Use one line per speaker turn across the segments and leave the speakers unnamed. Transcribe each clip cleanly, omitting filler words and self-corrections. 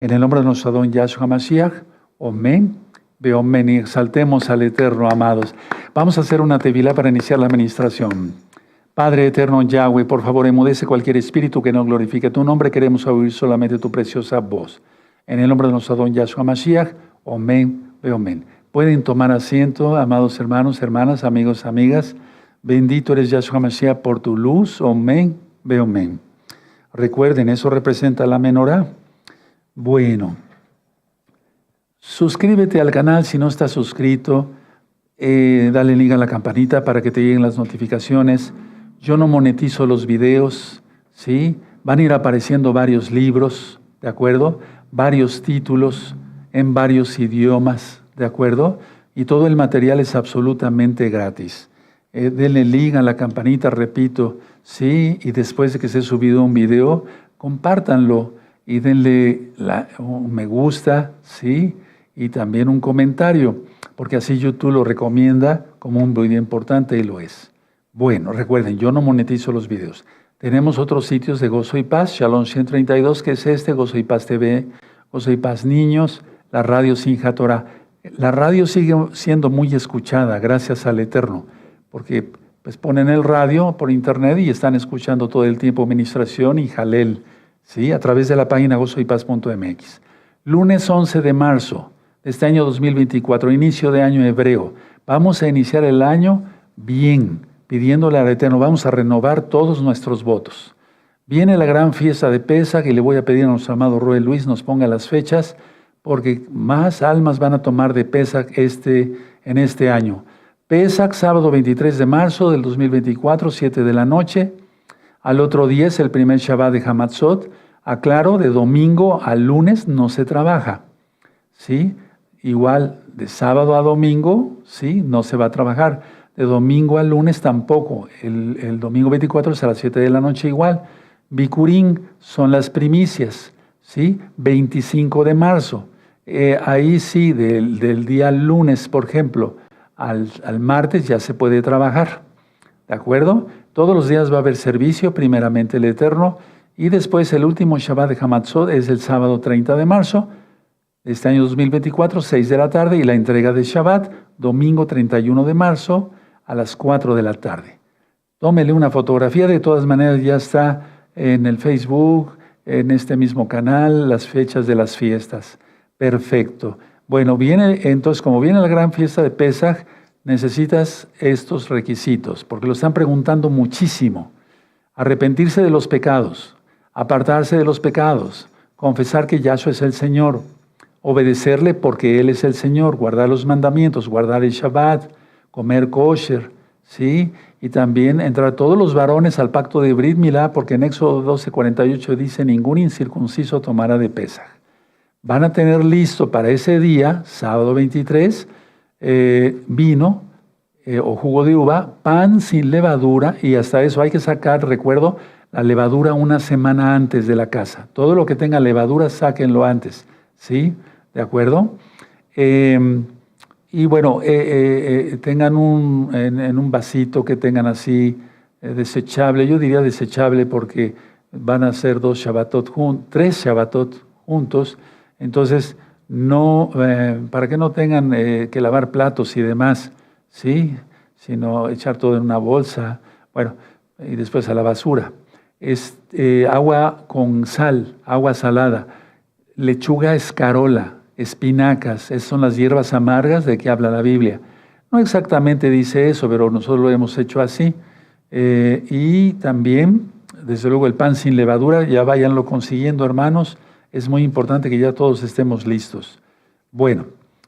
En el nombre de nuestro Adón Yahshua Mashiach, amén, amén, y exaltemos al Eterno, amados. Vamos a hacer una tevilá para iniciar la administración. Padre eterno Yahweh, por favor, enmudece cualquier espíritu que no glorifique tu nombre. Queremos oír solamente tu preciosa voz. En el nombre de nuestro Adón Yahshua Mashiach, amén, amén. Pueden tomar asiento, amados hermanos, hermanas, amigos, amigas. Bendito eres Yahshua Mashiach por tu luz, amén, amén. Recuerden, eso representa la menorá. Bueno, suscríbete al canal si no estás suscrito, dale link a la campanita para que te lleguen las notificaciones. Yo no monetizo los videos, ¿sí? Van a ir apareciendo varios libros, ¿de acuerdo? Varios títulos en varios idiomas, ¿de acuerdo? Y todo el material es absolutamente gratis. Denle link a la campanita, repito, ¿sí? Y después de que se ha subido un video, compártanlo. Y denle un me gusta, ¿sí? Y también un comentario, porque así YouTube lo recomienda como un video importante y lo es. Bueno, recuerden, yo no monetizo los videos. Tenemos otros sitios de Gozo y Paz, Shalom 132, que es este, Gozo y Paz TV, Gozo y Paz Niños, la radio Simchat Torah. La radio sigue siendo muy escuchada, gracias al Eterno, porque pues ponen el radio por internet y están escuchando todo el tiempo ministración y jalel, ¿sí? A través de la página gozoypaz.mx. Lunes 11 de marzo de este año 2024, inicio de año hebreo. Vamos a iniciar el año bien, pidiéndole al Eterno, vamos a renovar todos nuestros votos. Viene la gran fiesta de Pesaj y le voy a pedir a nuestro amado Roel Luis nos ponga las fechas, porque más almas van a tomar de Pesaj en este año. Pesaj, sábado 23 de marzo del 2024, 7 de la noche. Al otro día es el primer Shabbat de Hamatzot. Aclaro, de domingo a lunes no se trabaja, ¿sí? Igual de sábado a domingo, ¿sí? No se va a trabajar. De domingo a lunes tampoco. El domingo 24 es a las 7 de la noche igual. Bikurim son las primicias, ¿sí? 25 de marzo. Ahí sí, del día lunes, por ejemplo, al martes ya se puede trabajar, ¿de acuerdo? Todos los días va a haber servicio, primeramente el Eterno, y después el último Shabbat de Hamatzot es el sábado 30 de marzo, de este año 2024, 6 de la tarde, y la entrega de Shabbat, domingo 31 de marzo, a las 4 de la tarde. Tómele una fotografía, de todas maneras ya está en el Facebook, en este mismo canal, las fechas de las fiestas. Perfecto. Bueno, entonces, como viene la gran fiesta de Pesaj, necesitas estos requisitos, porque lo están preguntando muchísimo. Arrepentirse de los pecados, apartarse de los pecados, confesar que Yahshua es el Señor, obedecerle porque Él es el Señor, guardar los mandamientos, guardar el Shabbat, comer kosher, ¿sí? Y también entrar todos los varones al pacto de Brit Milá, porque en Éxodo 12:48 dice, ningún incircunciso tomará de Pesaj. Van a tener listo para ese día, sábado 23, vino o jugo de uva, pan sin levadura, y hasta eso hay que sacar, recuerdo, la levadura una semana antes de la casa. Todo lo que tenga levadura, sáquenlo antes, ¿sí? ¿De acuerdo? Y bueno, tengan en un vasito que tengan así desechable, yo diría desechable porque van a ser 3 Shabbatot juntos, entonces no, para que no tengan que lavar platos y demás, ¿sí? Sino echar todo en una bolsa, bueno, y después a la basura. Agua con sal, agua salada, lechuga escarola, espinacas, esas son las hierbas amargas de que habla la Biblia. No exactamente dice eso, pero nosotros lo hemos hecho así. Y también, desde luego, el pan sin levadura, ya váyanlo consiguiendo, hermanos. Es muy importante que ya todos estemos listos. Bueno,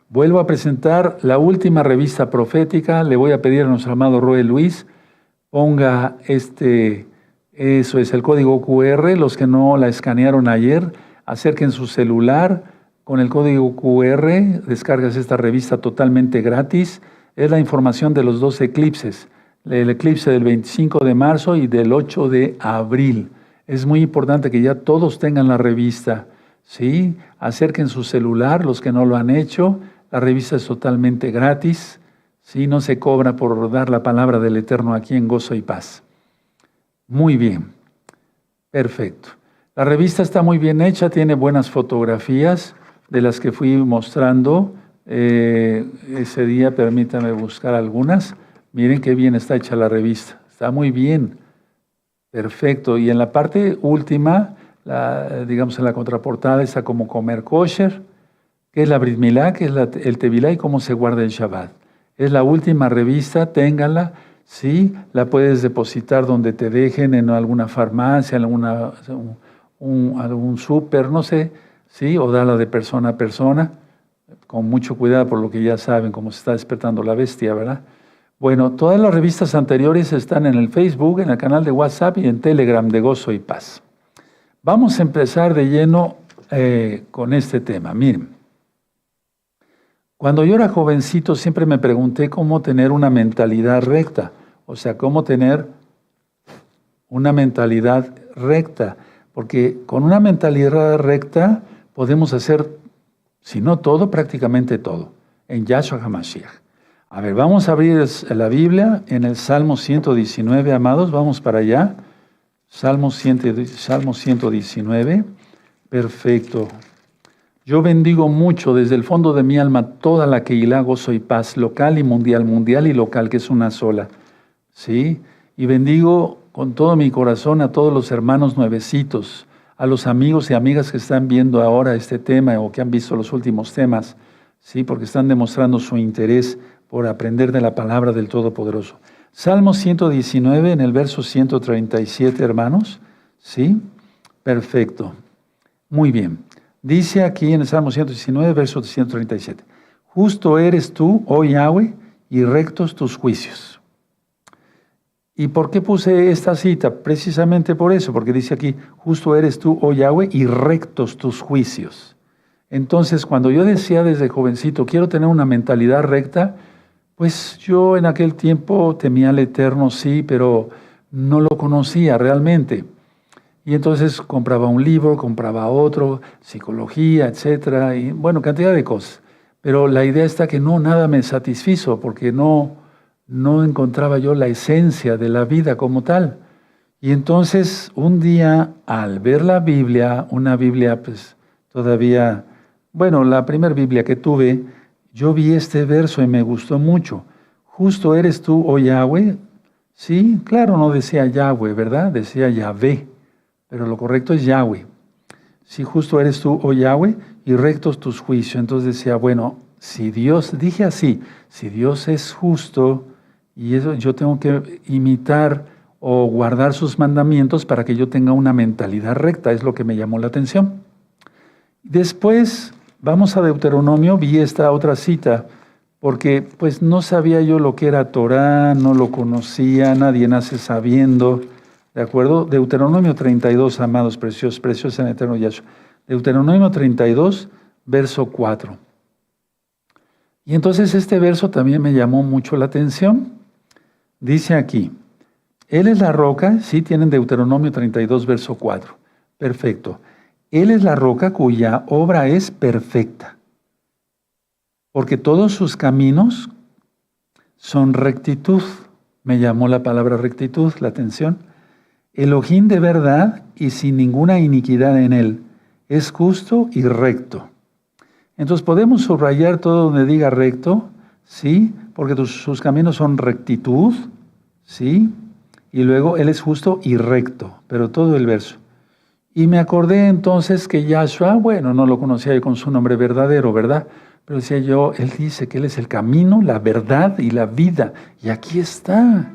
vuelvo a presentar la última revista profética. Le voy a pedir a nuestro amado Roel Luis, ponga eso es el código QR. Los que no la escanearon ayer, acerquen su celular. Con el código QR descargas esta revista totalmente gratis. Es la información de los 2 eclipses. El eclipse del 25 de marzo y del 8 de abril. Es muy importante que ya todos tengan la revista, ¿sí? Acerquen su celular, los que no lo han hecho. La revista es totalmente gratis, ¿sí? No se cobra por dar la palabra del Eterno aquí en Gozo y Paz. Muy bien, perfecto. La revista está muy bien hecha, tiene buenas fotografías de las que fui mostrando ese día. Permítame buscar algunas. Miren qué bien está hecha la revista. Está muy bien. Perfecto. Y en la parte última, digamos en la contraportada, está como comer kosher, que es la Brit Milá, que es el Tevilá y cómo se guarda el Shabbat. Es la última revista, ténganla. Sí, la puedes depositar donde te dejen, en alguna farmacia, en algún súper, no sé, ¿sí? O darla de persona a persona, con mucho cuidado por lo que ya saben, cómo se está despertando la bestia, ¿verdad? Bueno, todas las revistas anteriores están en el Facebook, en el canal de WhatsApp y en Telegram de Gozo y Paz. Vamos a empezar de lleno con este tema. Miren, cuando yo era jovencito siempre me pregunté cómo tener una mentalidad recta, o sea, cómo tener una mentalidad recta. Porque con una mentalidad recta podemos hacer, si no todo, prácticamente todo, en Yahshua HaMashiach. A ver, vamos a abrir la Biblia en el Salmo 119, amados, vamos para allá. Salmo 119, perfecto. Yo bendigo mucho desde el fondo de mi alma toda la Keilah, Gozo y Paz, local y mundial, mundial y local, que es una sola. ¿Sí? Y bendigo con todo mi corazón a todos los hermanos nuevecitos, a los amigos y amigas que están viendo ahora este tema o que han visto los últimos temas, ¿sí? Porque están demostrando su interés por aprender de la palabra del Todopoderoso. Salmo 119 en el verso 137, hermanos, ¿sí? Perfecto. Muy bien. Dice aquí en el Salmo 119, verso 137, justo eres tú, oh Yahweh, y rectos tus juicios. ¿Y por qué puse esta cita? Precisamente por eso, porque dice aquí, justo eres tú, oh Yahweh, y rectos tus juicios. Entonces, cuando yo decía desde jovencito, quiero tener una mentalidad recta, pues yo en aquel tiempo temía al Eterno, sí, pero no lo conocía realmente. Y entonces compraba un libro, compraba otro, psicología, etcétera, y bueno, cantidad de cosas. Pero la idea está que no, nada me satisfizo, porque no encontraba yo la esencia de la vida como tal. Y entonces un día al ver la Biblia, una Biblia pues todavía, bueno, la primera Biblia que tuve, yo vi este verso y me gustó mucho. Justo eres tú, oh Yahweh. Sí, claro, no decía Yahweh, ¿verdad? Decía Yahvé, pero lo correcto es Yahweh. Sí, justo eres tú, oh Yahweh, y rectos tus juicios. Entonces decía, bueno, si Dios, dije así, si Dios es justo, y eso yo tengo que imitar o guardar sus mandamientos para que yo tenga una mentalidad recta, es lo que me llamó la atención. Después, vamos a Deuteronomio, vi esta otra cita, porque pues no sabía yo lo que era Torah, no lo conocía, nadie nace sabiendo, ¿de acuerdo? Deuteronomio 32, amados, preciosos en el eterno Yahshua. Deuteronomio 32, verso 4. Y entonces este verso también me llamó mucho la atención. Dice aquí, Él es la roca, sí tienen Deuteronomio 32, verso 4. Perfecto. Él es la roca cuya obra es perfecta, porque todos sus caminos son rectitud. Me llamó la palabra rectitud, la atención. Elohim de verdad y sin ninguna iniquidad en él. Es justo y recto. Entonces podemos subrayar todo donde diga recto, ¿sí? Porque sus caminos son rectitud, ¿sí? Y luego Él es justo y recto, pero todo el verso. Y me acordé entonces que Yahshua, bueno, no lo conocía yo con su nombre verdadero, ¿verdad? Pero decía yo, Él dice que Él es el camino, la verdad y la vida. Y aquí está.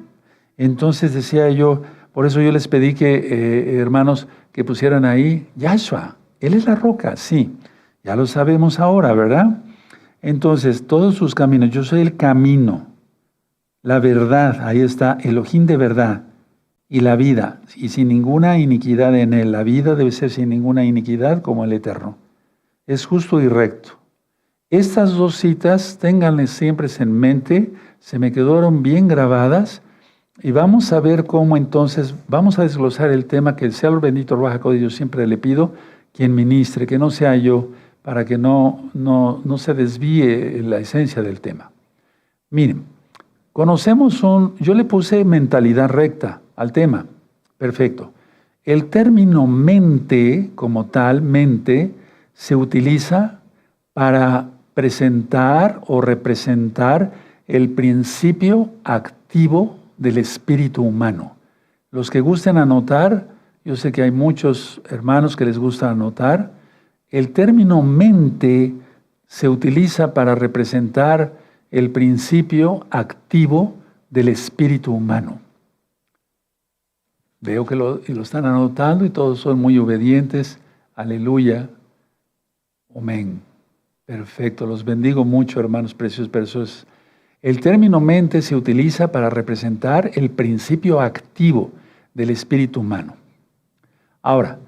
Entonces decía yo, por eso yo les pedí que, hermanos, que pusieran ahí Yahshua. Él es la roca, sí. Ya lo sabemos ahora, ¿verdad? Entonces, todos sus caminos, yo soy el camino, la verdad, ahí está, Elohim de verdad, y la vida, y sin ninguna iniquidad en él. La vida debe ser sin ninguna iniquidad como el Eterno. Es justo y recto. Estas dos citas, ténganlas siempre en mente, se me quedaron bien grabadas, y vamos a ver cómo entonces, vamos a desglosar el tema, que sea el bendito Ruach HaKodesh, yo siempre le pido, quien ministre, que no sea yo, para que no se desvíe la esencia del tema. Miren, yo le puse mentalidad recta al tema, perfecto. El término mente, como tal, mente, se utiliza para presentar o representar el principio activo del espíritu humano. Los que gusten anotar, yo sé que hay muchos hermanos que les gusta anotar, el término mente se utiliza para representar el principio activo del espíritu humano. Veo que lo están anotando y todos son muy obedientes. Aleluya. Amén. Perfecto. Los bendigo mucho, hermanos preciosos. El término mente se utiliza para representar el principio activo del espíritu humano. Ahora,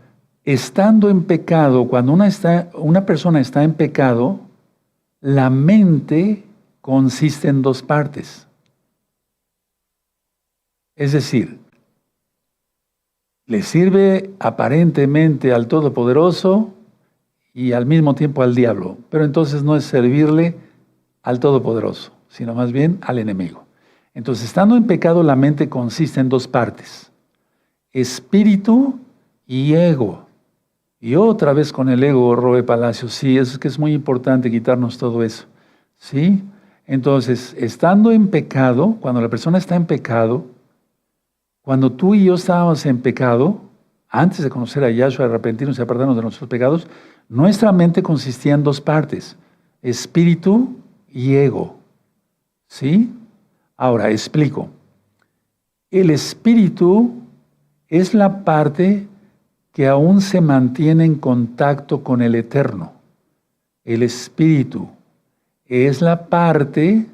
estando en pecado, cuando una persona está en pecado, la mente consiste en dos partes. Es decir, le sirve aparentemente al Todopoderoso y al mismo tiempo al diablo, pero entonces no es servirle al Todopoderoso, sino más bien al enemigo. Entonces, estando en pecado, la mente consiste en dos partes: espíritu y ego. Y otra vez con el ego, Roe Palacio. Sí, es que es muy importante quitarnos todo eso. ¿Sí? Entonces, estando en pecado, cuando la persona está en pecado, cuando tú y yo estábamos en pecado, antes de conocer a Yahshua, arrepentirnos y apartarnos de nuestros pecados, nuestra mente consistía en dos partes: espíritu y ego. ¿Sí? Ahora, explico. El espíritu es la parte que aún se mantiene en contacto con el Eterno. El espíritu es la parte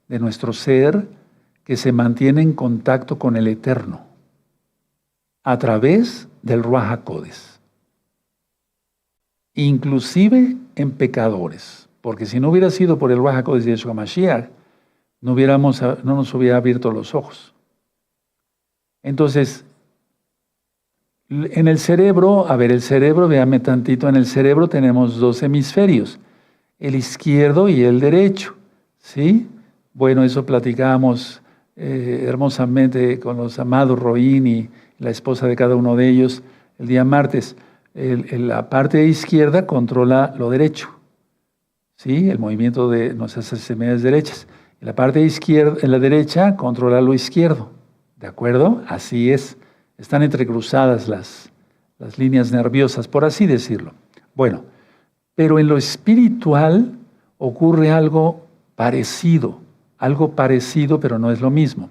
de nuestro ser que se mantiene en contacto con el Eterno a través del Ruach HaKodes. Inclusive en pecadores, porque si no hubiera sido por el Ruach HaKodes de Yeshua Mashiach, no nos hubiera abierto los ojos. Entonces, en el cerebro, véame tantito, en el cerebro tenemos dos hemisferios, el izquierdo y el derecho, ¿sí? Bueno, eso platicamos hermosamente con los amados Roín y la esposa de cada uno de ellos el día martes. La parte izquierda controla lo derecho, ¿sí? El movimiento de nuestras extremidades derechas. Y la parte izquierda, en la derecha, controla lo izquierdo, ¿de acuerdo? Así es. Están entrecruzadas las líneas nerviosas, por así decirlo. Bueno, pero en lo espiritual ocurre algo parecido, pero no es lo mismo.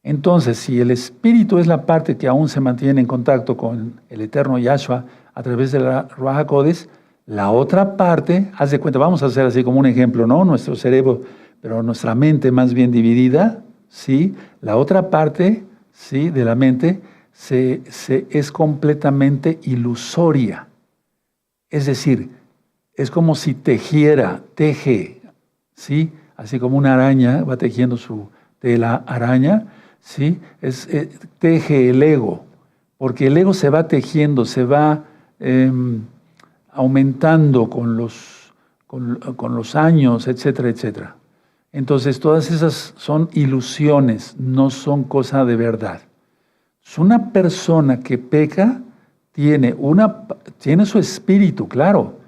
Entonces, si el espíritu es la parte que aún se mantiene en contacto con el eterno Yahshua a través de la Ruach HaKodes, la otra parte, haz de cuenta, vamos a hacer así como un ejemplo, ¿no? Nuestro cerebro, pero nuestra mente más bien dividida, ¿sí? La otra parte, ¿sí?, de la mente es completamente ilusoria. Es decir, es como si teje, ¿sí? Así como una araña va tejiendo su tela araña, ¿sí? Teje el ego, porque el ego se va tejiendo, se va aumentando con los años, etcétera, etcétera. Entonces, todas esas son ilusiones, no son cosa de verdad. Una persona que peca tiene su espíritu, claro,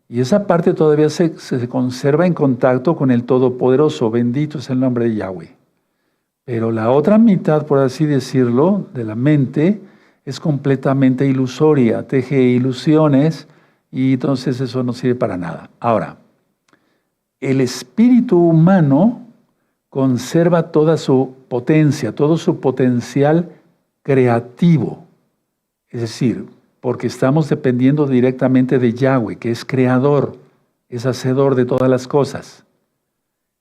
y esa parte todavía se conserva en contacto con el Todopoderoso, bendito es el nombre de Yahweh. Pero la otra mitad, por así decirlo, de la mente es completamente ilusoria, teje ilusiones y entonces eso no sirve para nada. Ahora, el espíritu humano conserva toda su potencia, todo su potencial creativo. Es decir, porque estamos dependiendo directamente de Yahweh, que es creador, es hacedor de todas las cosas.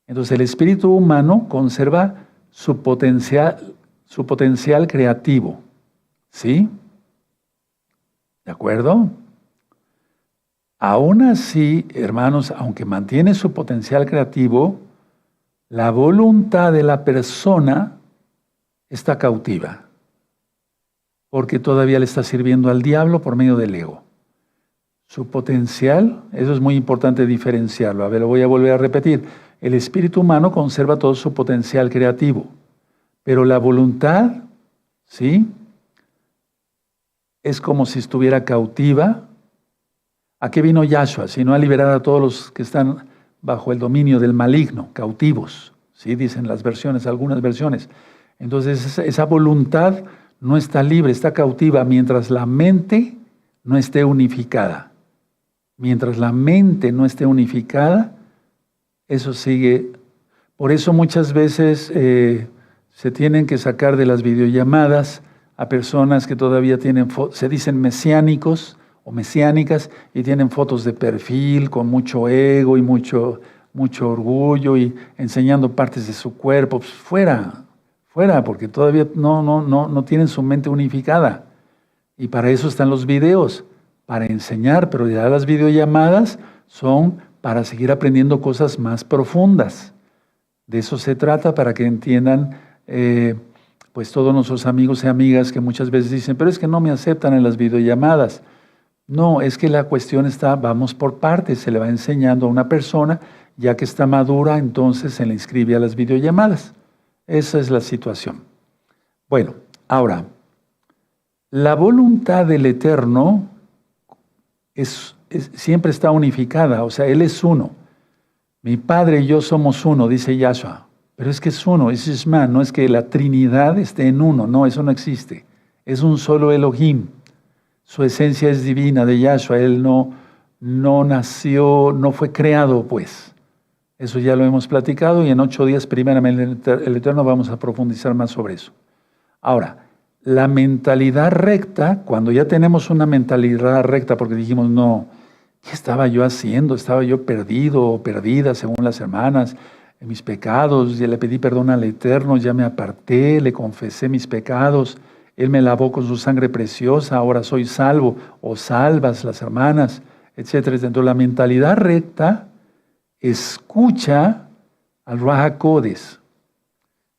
Entonces el espíritu humano conserva su potencial creativo. ¿Sí? ¿De acuerdo? Aún así, hermanos, aunque mantiene su potencial creativo, la voluntad de la persona está cautiva, porque todavía le está sirviendo al diablo por medio del ego. Su potencial, eso es muy importante diferenciarlo. A ver, lo voy a volver a repetir. El espíritu humano conserva todo su potencial creativo, pero la voluntad, ¿sí?, es como si estuviera cautiva. ¿A qué vino Yahshua? Sino a liberar a todos los que están bajo el dominio del maligno, cautivos, ¿sí? Dicen las versiones, algunas versiones. Entonces esa voluntad no está libre, está cautiva mientras la mente no esté unificada. Mientras la mente no esté unificada, eso sigue. Por eso muchas veces se tienen que sacar de las videollamadas a personas que todavía se dicen mesiánicos o mesiánicas y tienen fotos de perfil con mucho ego y mucho orgullo y enseñando partes de su cuerpo. Pues fuera, porque todavía no tienen su mente unificada. Y para eso están los videos, para enseñar, pero ya las videollamadas son para seguir aprendiendo cosas más profundas. De eso se trata, para que entiendan pues todos nuestros amigos y amigas que muchas veces dicen, pero es que no me aceptan en las videollamadas. No, es que la cuestión está, vamos por partes, se le va enseñando a una persona, ya que está madura, entonces se le inscribe a las videollamadas. Esa es la situación. Bueno, ahora, la voluntad del Eterno siempre está unificada, o sea, Él es uno. Mi Padre y yo somos uno, dice Yahshua. Pero es que es uno, es Shema, no es que la Trinidad esté en uno, no, eso no existe. Es un solo Elohim. Su esencia es divina de Yahshua, Él no nació, no fue creado, pues. Eso ya lo hemos platicado y en 8 días, primeramente, el Eterno, vamos a profundizar más sobre eso. Ahora, la mentalidad recta, cuando ya tenemos una mentalidad recta, porque dijimos, no, ¿qué estaba yo haciendo? Estaba yo perdido o perdida, según las hermanas, en mis pecados. Ya le pedí perdón al Eterno, ya me aparté, le confesé mis pecados. Él me lavó con su sangre preciosa, ahora soy salvo, o salvas las hermanas, etc. Entonces la mentalidad recta escucha al Ruach HaKodesh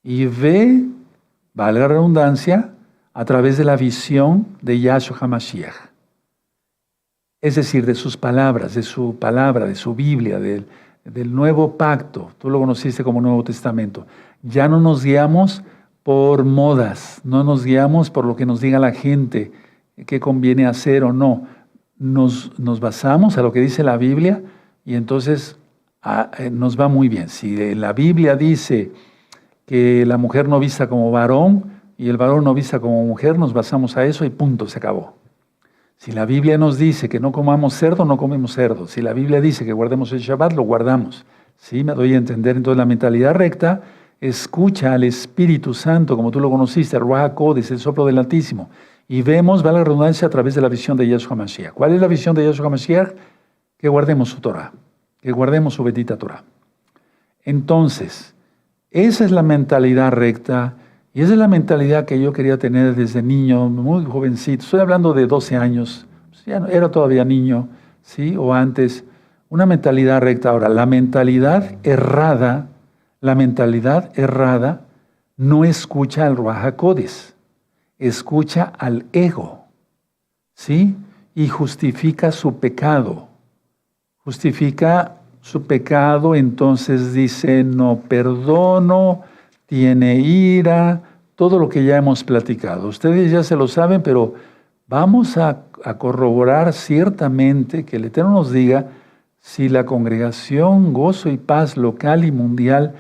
y ve, valga la redundancia, a través de la visión de Yahshua HaMashiach. Es decir, de sus palabras, de su Biblia, del nuevo pacto. Tú lo conociste como Nuevo Testamento. Ya no nos guiamos por modas, no nos guiamos por lo que nos diga la gente, qué conviene hacer o no. Nos basamos a lo que dice la Biblia y entonces nos va muy bien. Si la Biblia dice que la mujer no vista como varón y el varón no vista como mujer, nos basamos a eso y punto, se acabó. Si la Biblia nos dice que no comamos cerdo, no comemos cerdo. Si la Biblia dice que guardemos el Shabbat, lo guardamos. ¿Sí? Me doy a entender. Entonces la mentalidad recta escucha al Espíritu Santo, como tú lo conociste, el Ruach HaKodesh, el soplo del Altísimo. Y vemos, va la redundancia, a través de la visión de Yahshua HaMashiach. ¿Cuál es la visión de Yahshua HaMashiach? Que guardemos su Torah, que guardemos su bendita Torah. Entonces, esa es la mentalidad recta. Y esa es la mentalidad que yo quería tener desde niño, muy jovencito. Estoy hablando de 12 años, ya no, era todavía niño, ¿sí? O antes. Una mentalidad recta. Ahora, la mentalidad errada no escucha al Ruach HaKodesh, escucha al ego, ¿sí? Y justifica su pecado. Justifica su pecado, entonces dice, no perdono, tiene ira, todo lo que ya hemos platicado. Ustedes ya se lo saben, pero vamos a corroborar ciertamente que el Eterno nos diga si la congregación Gozo y Paz local y mundial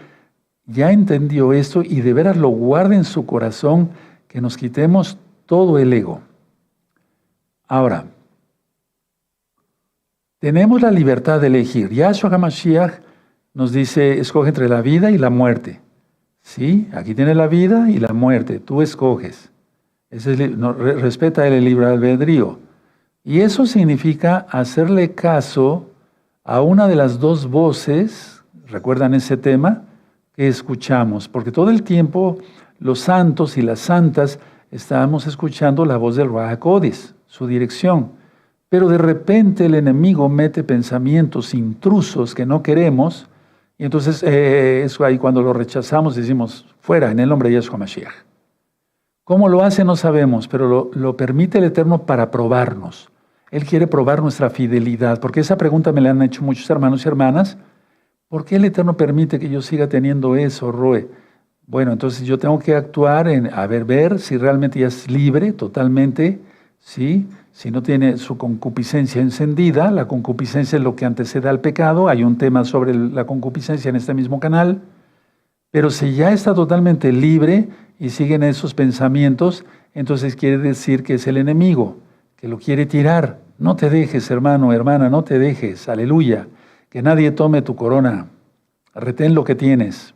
ya entendió esto y de veras lo guarda en su corazón, que nos quitemos todo el ego. Ahora, tenemos la libertad de elegir. Yahshua HaMashiach nos dice, escoge entre la vida y la muerte. Sí, aquí tiene la vida y la muerte, tú escoges. Respeta el libre albedrío. Y eso significa hacerle caso a una de las dos voces, ¿recuerdan ese tema? Que escuchamos, porque todo el tiempo los santos y las santas estábamos escuchando la voz del Ruach HaKodesh, su dirección. Pero de repente el enemigo mete pensamientos intrusos que no queremos. Y entonces eso ahí cuando lo rechazamos decimos, fuera, en el nombre de Yahshua Mashiach. ¿Cómo lo hace? No sabemos, pero lo permite el Eterno para probarnos. Él quiere probar nuestra fidelidad, porque esa pregunta me la han hecho muchos hermanos y hermanas. ¿Por qué el Eterno permite que yo siga teniendo eso, Roe? Bueno, entonces yo tengo que actuar en, ver si realmente ya es libre totalmente ¿sí? Si no tiene su concupiscencia encendida, la concupiscencia es lo que antecede al pecado, hay un tema sobre la concupiscencia en este mismo canal, pero si ya está totalmente libre y siguen esos pensamientos, entonces quiere decir que es el enemigo, que lo quiere tirar. No te dejes, hermano, hermana, no te dejes, aleluya, que nadie tome tu corona, retén lo que tienes.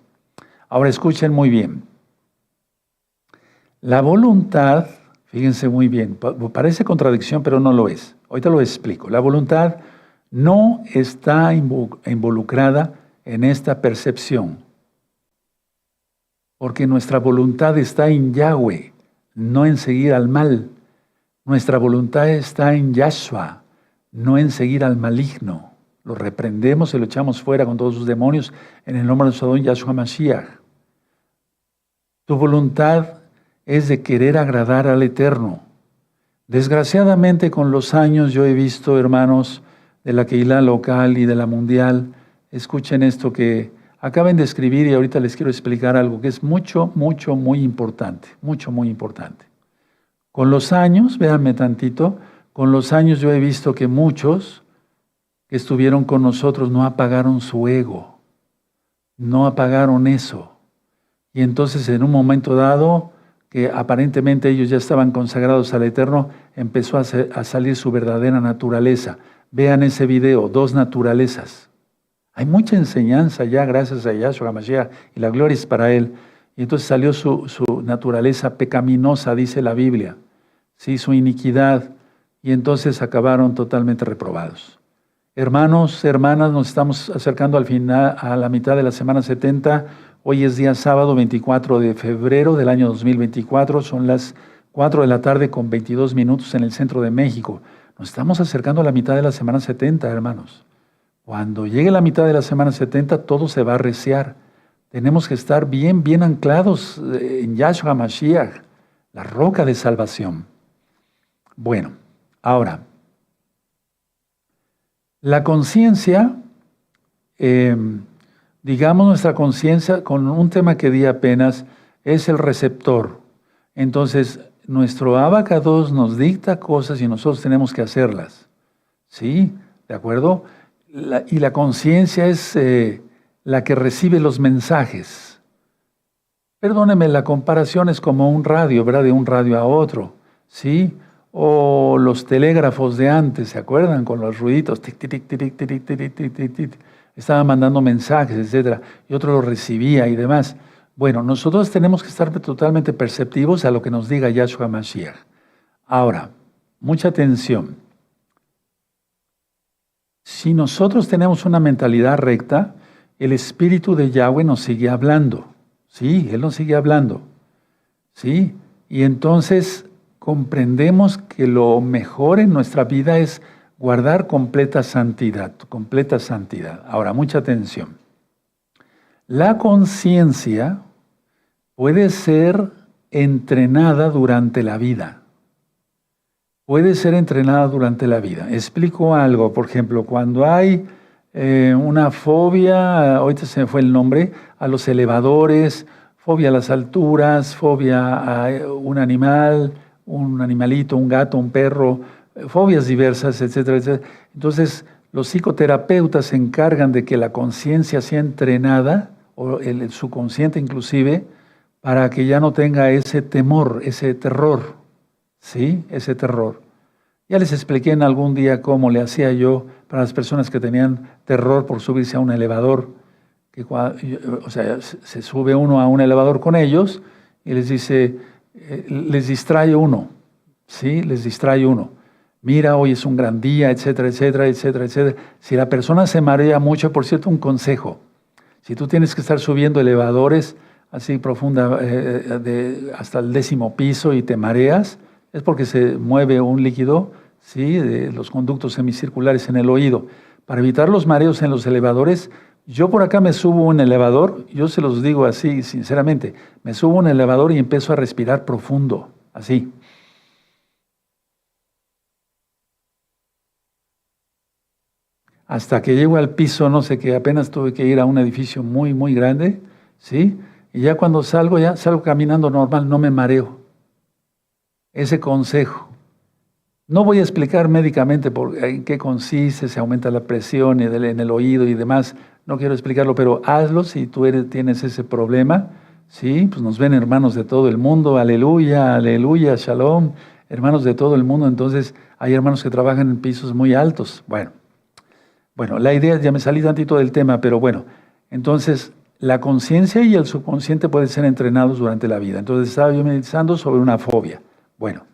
Ahora escuchen muy bien. La voluntad, fíjense muy bien, parece contradicción, pero no lo es. Ahorita lo explico. La voluntad no está involucrada en esta percepción, porque nuestra voluntad está en Yahweh, no en seguir al mal. Nuestra voluntad está en Yahshua, no en seguir al maligno. Lo reprendemos y lo echamos fuera con todos sus demonios en el nombre de nuestro Adón Yahshua Mashiach. Tu voluntad es de querer agradar al Eterno. Desgraciadamente, con los años yo he visto, hermanos, de la Keilah local y de la mundial, escuchen esto que acaben de escribir y ahorita les quiero explicar algo que es muy importante, muy importante. Con los años, véanme tantito, con los años yo he visto que muchos que estuvieron con nosotros no apagaron su ego, no apagaron eso. Y entonces en un momento dado, que aparentemente ellos ya estaban consagrados al Eterno, empezó a salir su verdadera naturaleza. Vean ese video, 2 naturalezas. Hay mucha enseñanza ya gracias a Yahshua HaMashiach y la gloria es para Él. Y entonces salió su naturaleza pecaminosa, dice la Biblia, ¿sí? Su iniquidad. Y entonces acabaron totalmente reprobados. Hermanos, hermanas, nos estamos acercando al final, a la mitad de la semana 70. Hoy es día sábado 24 de febrero del año 2024. Son las 4 de la tarde con 22 minutos en el centro de México. Nos estamos acercando a la mitad de la semana 70, hermanos. Cuando llegue la mitad de la semana 70, todo se va a arreciar. Tenemos que estar bien anclados en Yahshua HaMashiach, la roca de salvación. Bueno, ahora, la conciencia, digamos nuestra conciencia, con un tema que di apenas, es el receptor. Entonces, nuestro Abacados nos dicta cosas y nosotros tenemos que hacerlas. ¿Sí? ¿De acuerdo? Y la conciencia es la que recibe los mensajes. Perdóneme, la comparación es como un radio, ¿verdad? De un radio a otro, ¿sí? O los telégrafos de antes, ¿se acuerdan? Con los ruiditos, tic, tic, tic, tic, tic, tic, tic, tic, tic. Estaban mandando mensajes, etc. Y otro los recibía y demás. Bueno, nosotros tenemos que estar totalmente perceptivos a lo que nos diga Yahshua Mashiach. Ahora, mucha atención. Si nosotros tenemos una mentalidad recta, el Espíritu de Yahweh nos sigue hablando. Sí, Él nos sigue hablando. Sí, y entonces comprendemos que lo mejor en nuestra vida es guardar completa santidad, completa santidad. Ahora, mucha atención. La conciencia puede ser entrenada durante la vida. Puede ser entrenada durante la vida. Explico algo, por ejemplo, cuando hay una fobia, ahorita se me fue el nombre, a los elevadores, fobia a las alturas, fobia a un animal, un animalito, un gato, un perro, fobias diversas, etcétera, etcétera. Entonces, los psicoterapeutas se encargan de que la conciencia sea entrenada, o el subconsciente inclusive, para que ya no tenga ese temor, ese terror. ¿Sí? Ese terror. Ya les expliqué en algún día cómo le hacía yo para las personas que tenían terror por subirse a un elevador. O sea, se sube uno a un elevador con ellos y les dice, les distrae uno. ¿Sí? Les distrae uno. Mira, hoy es un gran día, etcétera, etcétera, etcétera, etcétera. Si la persona se marea mucho, por cierto, un consejo. Si tú tienes que estar subiendo elevadores así profunda, hasta el 10º piso y te mareas, es porque se mueve un líquido, ¿sí?, de los conductos semicirculares en el oído. Para evitar los mareos en los elevadores, yo por acá me subo a un elevador, yo se los digo así, sinceramente, me subo a un elevador y empiezo a respirar profundo, así. Hasta que llego al piso, no sé qué, apenas tuve que ir a un edificio muy grande, ¿sí? Y ya cuando salgo caminando normal, no me mareo. Ese consejo, No voy a explicar médicamente en qué consiste, se aumenta la presión en el oído y demás. No quiero explicarlo, pero hazlo si tú tienes ese problema. Sí, pues nos ven hermanos de todo el mundo. Aleluya, aleluya, shalom. Hermanos de todo el mundo. Entonces, hay hermanos que trabajan en pisos muy altos. Bueno, la idea, ya me salí tantito del tema, pero bueno. Entonces, la conciencia y el subconsciente pueden ser entrenados durante la vida. Entonces, estaba yo meditando sobre una fobia. Bueno,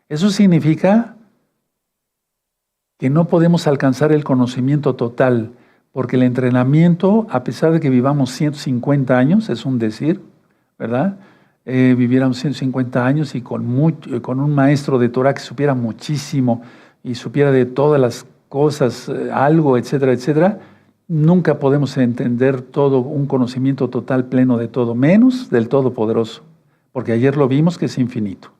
eso significa que no podemos alcanzar el conocimiento total, porque el entrenamiento, a pesar de que vivamos 150 años, es un decir, ¿verdad? Viviéramos 150 años y con un maestro de Torah que supiera muchísimo y supiera de todas las cosas, algo, etcétera, etcétera, nunca podemos entender todo, un conocimiento total, pleno de todo, menos del Todopoderoso, porque ayer lo vimos que es infinito.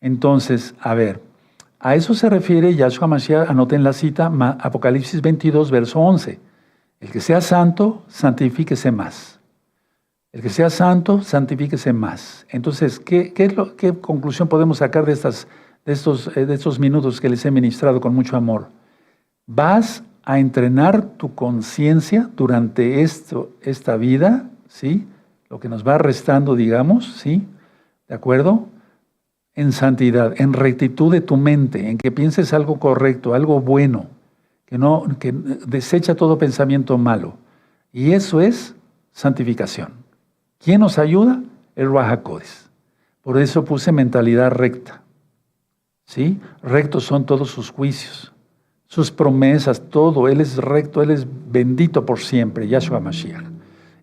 Entonces, a ver, a eso se refiere Yahshua Mashiach, anoten la cita, Apocalipsis 22, verso 11. El que sea santo, santifíquese más. El que sea santo, santifíquese más. Entonces, ¿qué conclusión podemos sacar de estos minutos que les he ministrado con mucho amor? Vas a entrenar tu conciencia durante esta vida, ¿sí? Lo que nos va restando, digamos, ¿sí? ¿De acuerdo? En santidad, en rectitud de tu mente, en que pienses algo correcto, algo bueno, que desecha todo pensamiento malo. Y eso es santificación. ¿Quién nos ayuda? El Ruach HaKodesh. Por eso puse mentalidad recta. ¿Sí? Rectos son todos sus juicios, sus promesas, todo. Él es recto, Él es bendito por siempre, Yahshua Mashiach.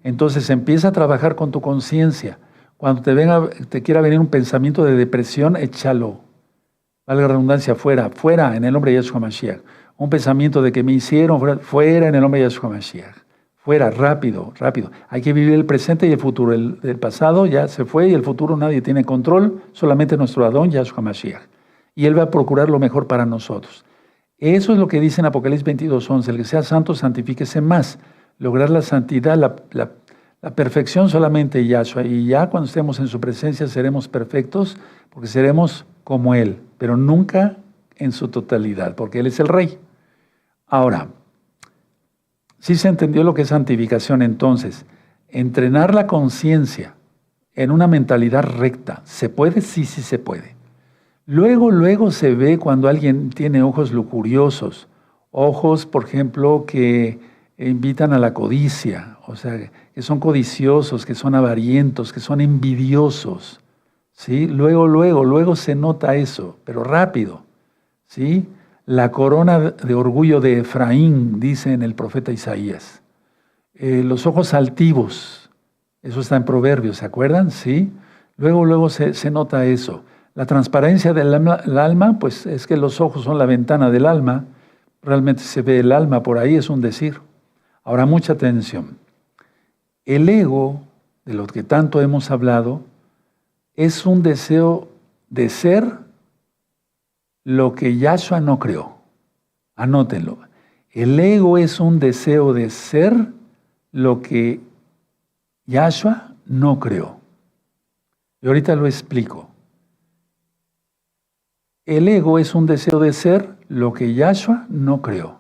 Entonces empieza a trabajar con tu conciencia. Cuando te quiera venir un pensamiento de depresión, échalo. Valga la redundancia, fuera en el nombre de Yahshua Mashiach. Un pensamiento de que me hicieron, fuera en el nombre de Yahshua Mashiach. Fuera, rápido, rápido. Hay que vivir el presente y el futuro. El pasado ya se fue y el futuro nadie tiene control, solamente nuestro Adón, Yahshua Mashiach. Y Él va a procurar lo mejor para nosotros. Eso es lo que dice en Apocalipsis 22:11. El que sea santo, santifíquese más. Lograr la santidad, la perfección solamente Yahshua, y ya cuando estemos en su presencia seremos perfectos, porque seremos como Él, pero nunca en su totalidad, porque Él es el Rey. Ahora, ¿sí se entendió lo que es santificación entonces? Entrenar la conciencia en una mentalidad recta, ¿se puede? Sí, sí se puede. Luego se ve cuando alguien tiene ojos lujuriosos, ojos, por ejemplo, que invitan a la codicia, o sea, que son codiciosos, que son avarientos, que son envidiosos, ¿sí? Luego se nota eso, pero rápido, ¿sí? La corona de orgullo de Efraín, dice en el profeta Isaías. Los ojos altivos, eso está en Proverbios, ¿se acuerdan? ¿Sí? Luego se nota eso. La transparencia del alma, pues es que los ojos son la ventana del alma, realmente se ve el alma por ahí, es un decir. Ahora, mucha atención. El ego, de lo que tanto hemos hablado, es un deseo de ser lo que Yahshua no creó. Anótenlo. El ego es un deseo de ser lo que Yahshua no creó. Y ahorita lo explico. El ego es un deseo de ser lo que Yahshua no creó.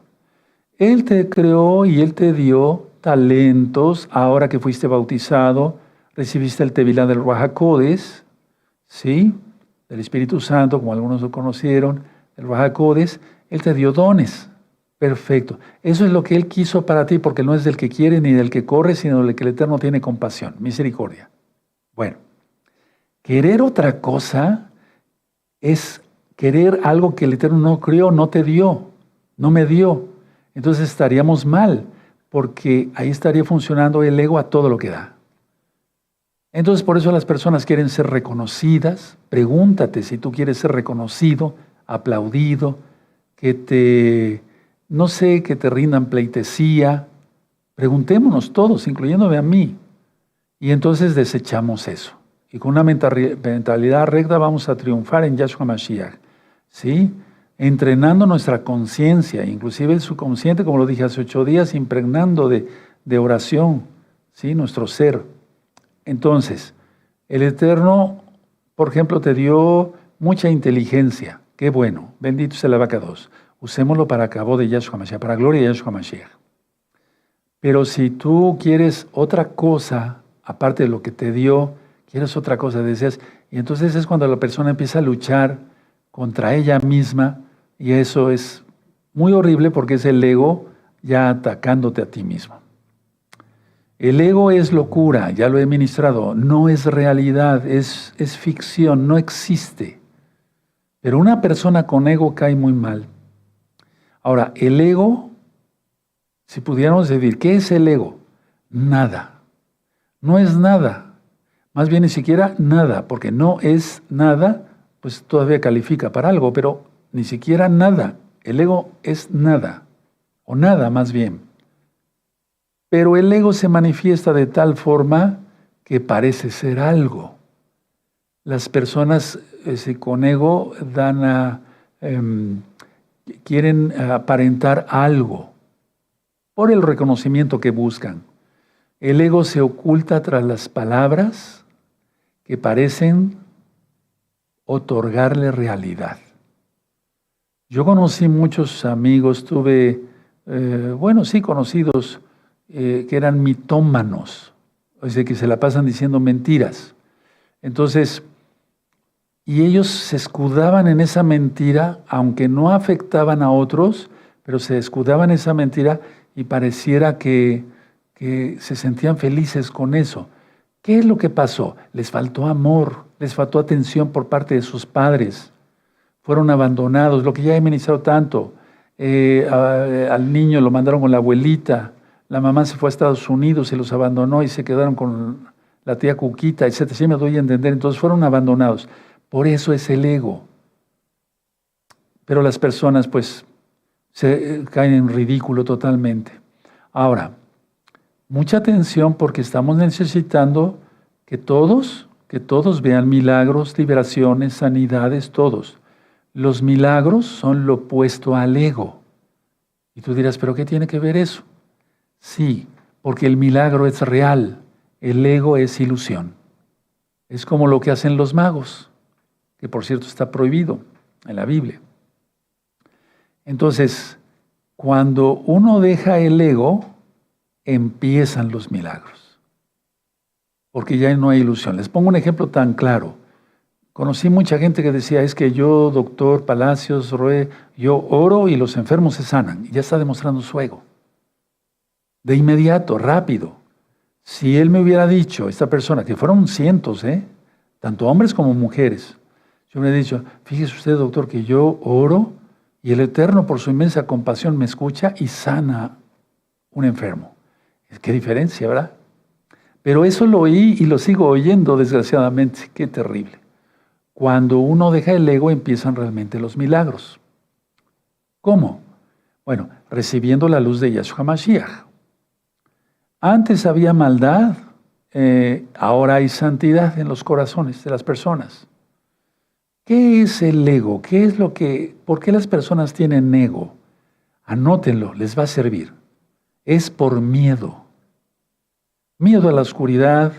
Él te creó y Él te dio talentos. Ahora que fuiste bautizado, recibiste el Tevilá del Ruach HaKodesh, ¿sí? Del Espíritu Santo, como algunos lo conocieron, el Ruach HaKodesh. Él te dio dones. Perfecto. Eso es lo que Él quiso para ti, porque no es del que quiere ni del que corre, sino del que el Eterno tiene compasión, misericordia. Bueno, querer otra cosa es querer algo que el Eterno no creó, no te dio, no me dio. Entonces estaríamos mal, porque ahí estaría funcionando el ego a todo lo que da. Entonces por eso las personas quieren ser reconocidas. Pregúntate si tú quieres ser reconocido, aplaudido, que te rindan pleitesía. Preguntémonos todos, incluyéndome a mí. Y entonces desechamos eso. Y con una mentalidad recta vamos a triunfar en Yahshua Mashiach. ¿Sí? Entrenando nuestra conciencia, inclusive el subconsciente, como lo dije hace 8 días, impregnando de oración, ¿sí? Nuestro ser. Entonces, el Eterno, por ejemplo, te dio mucha inteligencia. Qué bueno, bendito sea el abacados. Usémoslo para cabo de Yahshua Mashiach, para gloria de Yahshua Mashiach. Pero si tú quieres otra cosa, aparte de lo que te dio, quieres otra cosa, deseas, y entonces es cuando la persona empieza a luchar contra ella misma, y eso es muy horrible porque es el ego ya atacándote a ti mismo. El ego es locura, ya lo he ministrado, no es realidad, es ficción, no existe. Pero una persona con ego cae muy mal. Ahora, el ego, si pudiéramos decir, ¿qué es el ego? Nada. No es nada. Más bien ni siquiera nada, porque no es nada, pues todavía califica para algo, pero ni siquiera nada. El ego es nada, o nada más bien. Pero el ego se manifiesta de tal forma que parece ser algo. Las personas con ego quieren aparentar algo por el reconocimiento que buscan. El ego se oculta tras las palabras que parecen otorgarle realidad. Yo conocí muchos amigos, tuve, conocidos que eran mitómanos, o sea, que se la pasan diciendo mentiras. Entonces, y ellos se escudaban en esa mentira, aunque no afectaban a otros, pero se escudaban en esa mentira y pareciera que se sentían felices con eso. ¿Qué es lo que pasó? Les faltó amor, les faltó atención por parte de sus padres. Fueron abandonados, lo que ya he ministrado tanto. Al niño lo mandaron con la abuelita, la mamá se fue a Estados Unidos, se los abandonó y se quedaron con la tía Cuquita, etc. Sí me doy a entender, entonces fueron abandonados. Por eso es el ego. Pero las personas pues se caen en ridículo totalmente. Ahora, mucha atención porque estamos necesitando que todos vean milagros, liberaciones, sanidades, todos. Los milagros son lo opuesto al ego. Y tú dirás, ¿pero qué tiene que ver eso? Sí, porque el milagro es real, el ego es ilusión. Es como lo que hacen los magos, que por cierto está prohibido en la Biblia. Entonces, cuando uno deja el ego, empiezan los milagros, porque ya no hay ilusión. Les pongo un ejemplo tan claro. Conocí mucha gente que decía, es que yo, doctor Palacios, yo oro y los enfermos se sanan. Y ya está demostrando su ego. De inmediato, rápido. Si él me hubiera dicho, esta persona, que fueron cientos, tanto hombres como mujeres, yo me hubiera dicho, fíjese usted, doctor, que yo oro y el Eterno por su inmensa compasión me escucha y sana un enfermo. Qué diferencia, ¿verdad? Pero eso lo oí y lo sigo oyendo, desgraciadamente. Qué terrible. Cuando uno deja el ego, empiezan realmente los milagros. ¿Cómo? Bueno, recibiendo la luz de Yahshua Mashiach. Antes había maldad, ahora hay santidad en los corazones de las personas. ¿Qué es el ego? ¿Por qué las personas tienen ego? Anótenlo, les va a servir. Es por miedo. Miedo a la oscuridad,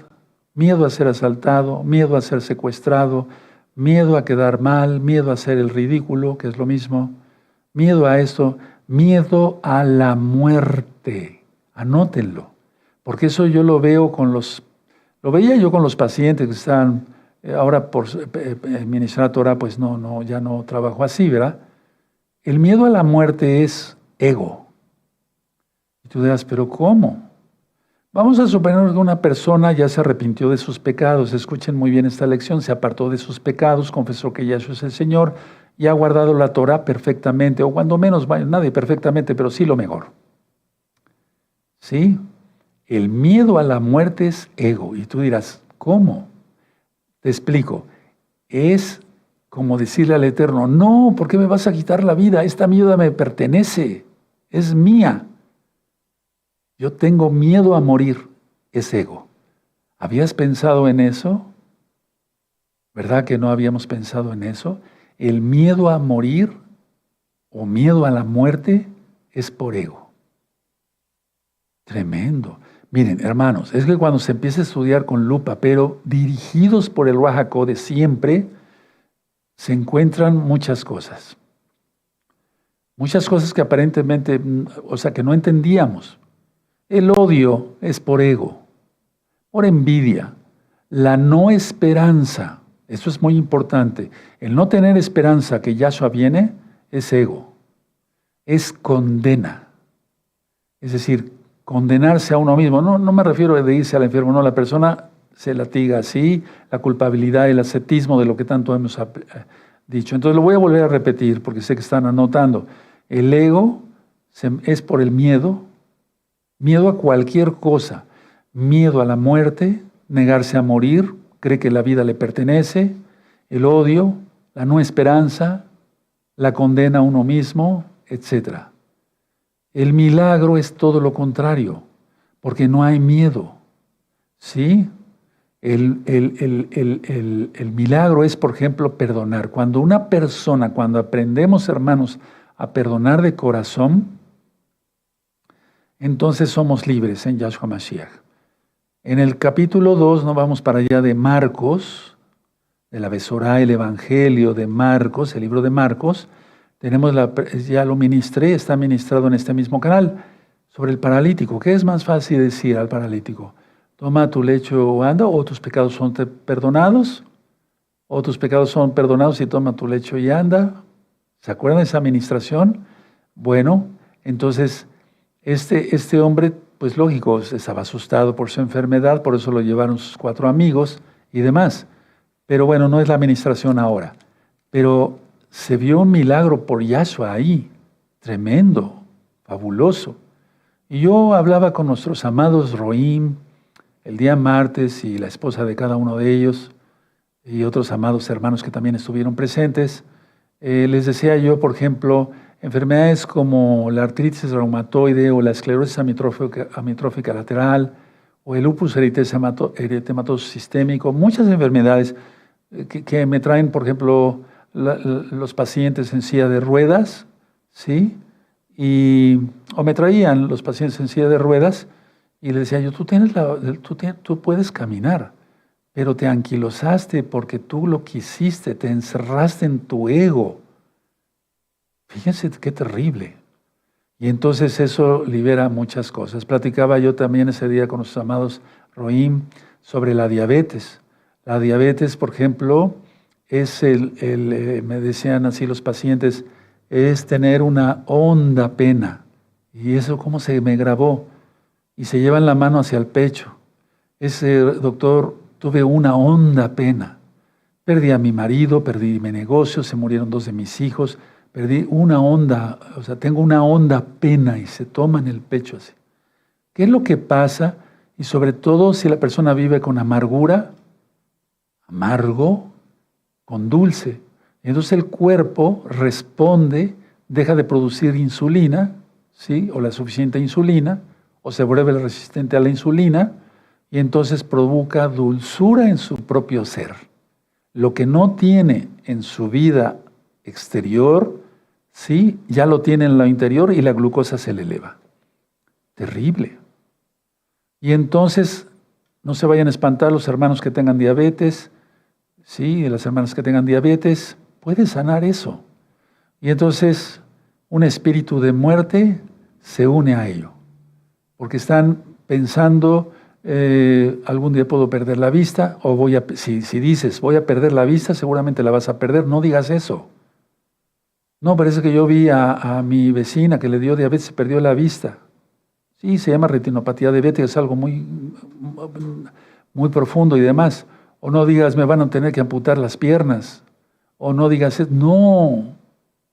miedo a ser asaltado, miedo a ser secuestrado, miedo a quedar mal, miedo a hacer el ridículo, que es lo mismo, miedo a esto, miedo a la muerte. Anótenlo, porque eso yo lo veía yo con los pacientes que están, ahora por ministrar Torah, pues ya no trabajo así, ¿verdad? El miedo a la muerte es ego. Y tú dirás, ¿pero cómo? Vamos a suponer que una persona ya se arrepintió de sus pecados. Escuchen muy bien esta lección. Se apartó de sus pecados, confesó que Yahshua es el Señor y ha guardado la Torah perfectamente, o cuando menos, nadie perfectamente, pero sí lo mejor. ¿Sí? El miedo a la muerte es ego. Y tú dirás, ¿cómo? Te explico. Es como decirle al Eterno, no, ¿por qué me vas a quitar la vida? Esta vida me pertenece, es mía. Yo tengo miedo a morir, es ego. ¿Habías pensado en eso? ¿Verdad que no habíamos pensado en eso? El miedo a morir o miedo a la muerte es por ego. Tremendo. Miren, hermanos, es que cuando se empieza a estudiar con lupa, pero dirigidos por el Ruach HaKodesh siempre, se encuentran muchas cosas. Muchas cosas que aparentemente, o sea, que no entendíamos. El odio es por ego, por envidia. La no esperanza, eso es muy importante. El no tener esperanza que Yahshua viene es ego, es condena. Es decir, condenarse a uno mismo. No me refiero a de irse al infierno, no, la persona se latiga así, la culpabilidad, el ascetismo de lo que tanto hemos dicho. Entonces lo voy a volver a repetir porque sé que están anotando. El ego es por el miedo a cualquier cosa, miedo a la muerte, negarse a morir, cree que la vida le pertenece, el odio, la no esperanza, la condena a uno mismo, etc. El milagro es todo lo contrario, porque no hay miedo, ¿sí? El milagro es, por ejemplo, perdonar. Cuando una persona, cuando aprendemos, hermanos, a perdonar de corazón, entonces somos libres en Yahshua Mashiach. En el capítulo 2, no vamos para allá de Marcos, de la Besorá, el Evangelio de Marcos, el libro de Marcos, tenemos ya lo ministré, está ministrado en este mismo canal, sobre el paralítico. ¿Qué es más fácil decir al paralítico? Toma tu lecho, anda, o tus pecados son perdonados, o tus pecados son perdonados y toma tu lecho y anda. ¿Se acuerdan de esa administración? Bueno, entonces este hombre, pues lógico, estaba asustado por su enfermedad, por eso lo llevaron sus 4 amigos y demás. Pero bueno, no es la administración ahora. Pero se vio un milagro por Yahshua ahí, tremendo, fabuloso. Y yo hablaba con nuestros amados Roim el día martes y la esposa de cada uno de ellos y otros amados hermanos que también estuvieron presentes. Les decía yo, por ejemplo, enfermedades como la artritis reumatoide o la esclerosis amiotrófica lateral o el lupus eritematoso sistémico, muchas enfermedades que me traen, por ejemplo, los pacientes en silla de ruedas, ¿sí? O me traían los pacientes en silla de ruedas y les decía yo, tú puedes caminar, pero te anquilosaste porque tú lo quisiste, te encerraste en tu ego. Fíjense qué terrible. Y entonces eso libera muchas cosas. Platicaba yo también ese día con los amados Roim sobre la diabetes. La diabetes, por ejemplo, es me decían así los pacientes, es tener una honda pena. Y eso cómo se me grabó. Y se llevan la mano hacia el pecho. Doctor, tuve una honda pena. Perdí a mi marido, perdí mi negocio, se murieron 2 de mis hijos, perdí una honda, o sea, tengo una honda pena y se toma en el pecho así. ¿Qué es lo que pasa? Y sobre todo si la persona vive con amargura, amargo, con dulce. Entonces el cuerpo responde, deja de producir insulina, ¿sí? O la suficiente insulina, o se vuelve resistente a la insulina, y entonces provoca dulzura en su propio ser. Lo que no tiene en su vida exterior, ¿sí? Ya lo tiene en lo interior y la glucosa se le eleva. Terrible. Y entonces, no se vayan a espantar los hermanos que tengan diabetes, ¿sí? Las hermanas que tengan diabetes, puede sanar eso. Y entonces, un espíritu de muerte se une a ello. Porque están pensando, algún día puedo perder la vista, o si dices, voy a perder la vista, seguramente la vas a perder. No digas eso. No, parece que yo vi a mi vecina que le dio diabetes y perdió la vista. Sí, se llama retinopatía diabética, es algo muy, muy profundo y demás. O no digas, me van a tener que amputar las piernas. O no digas, no.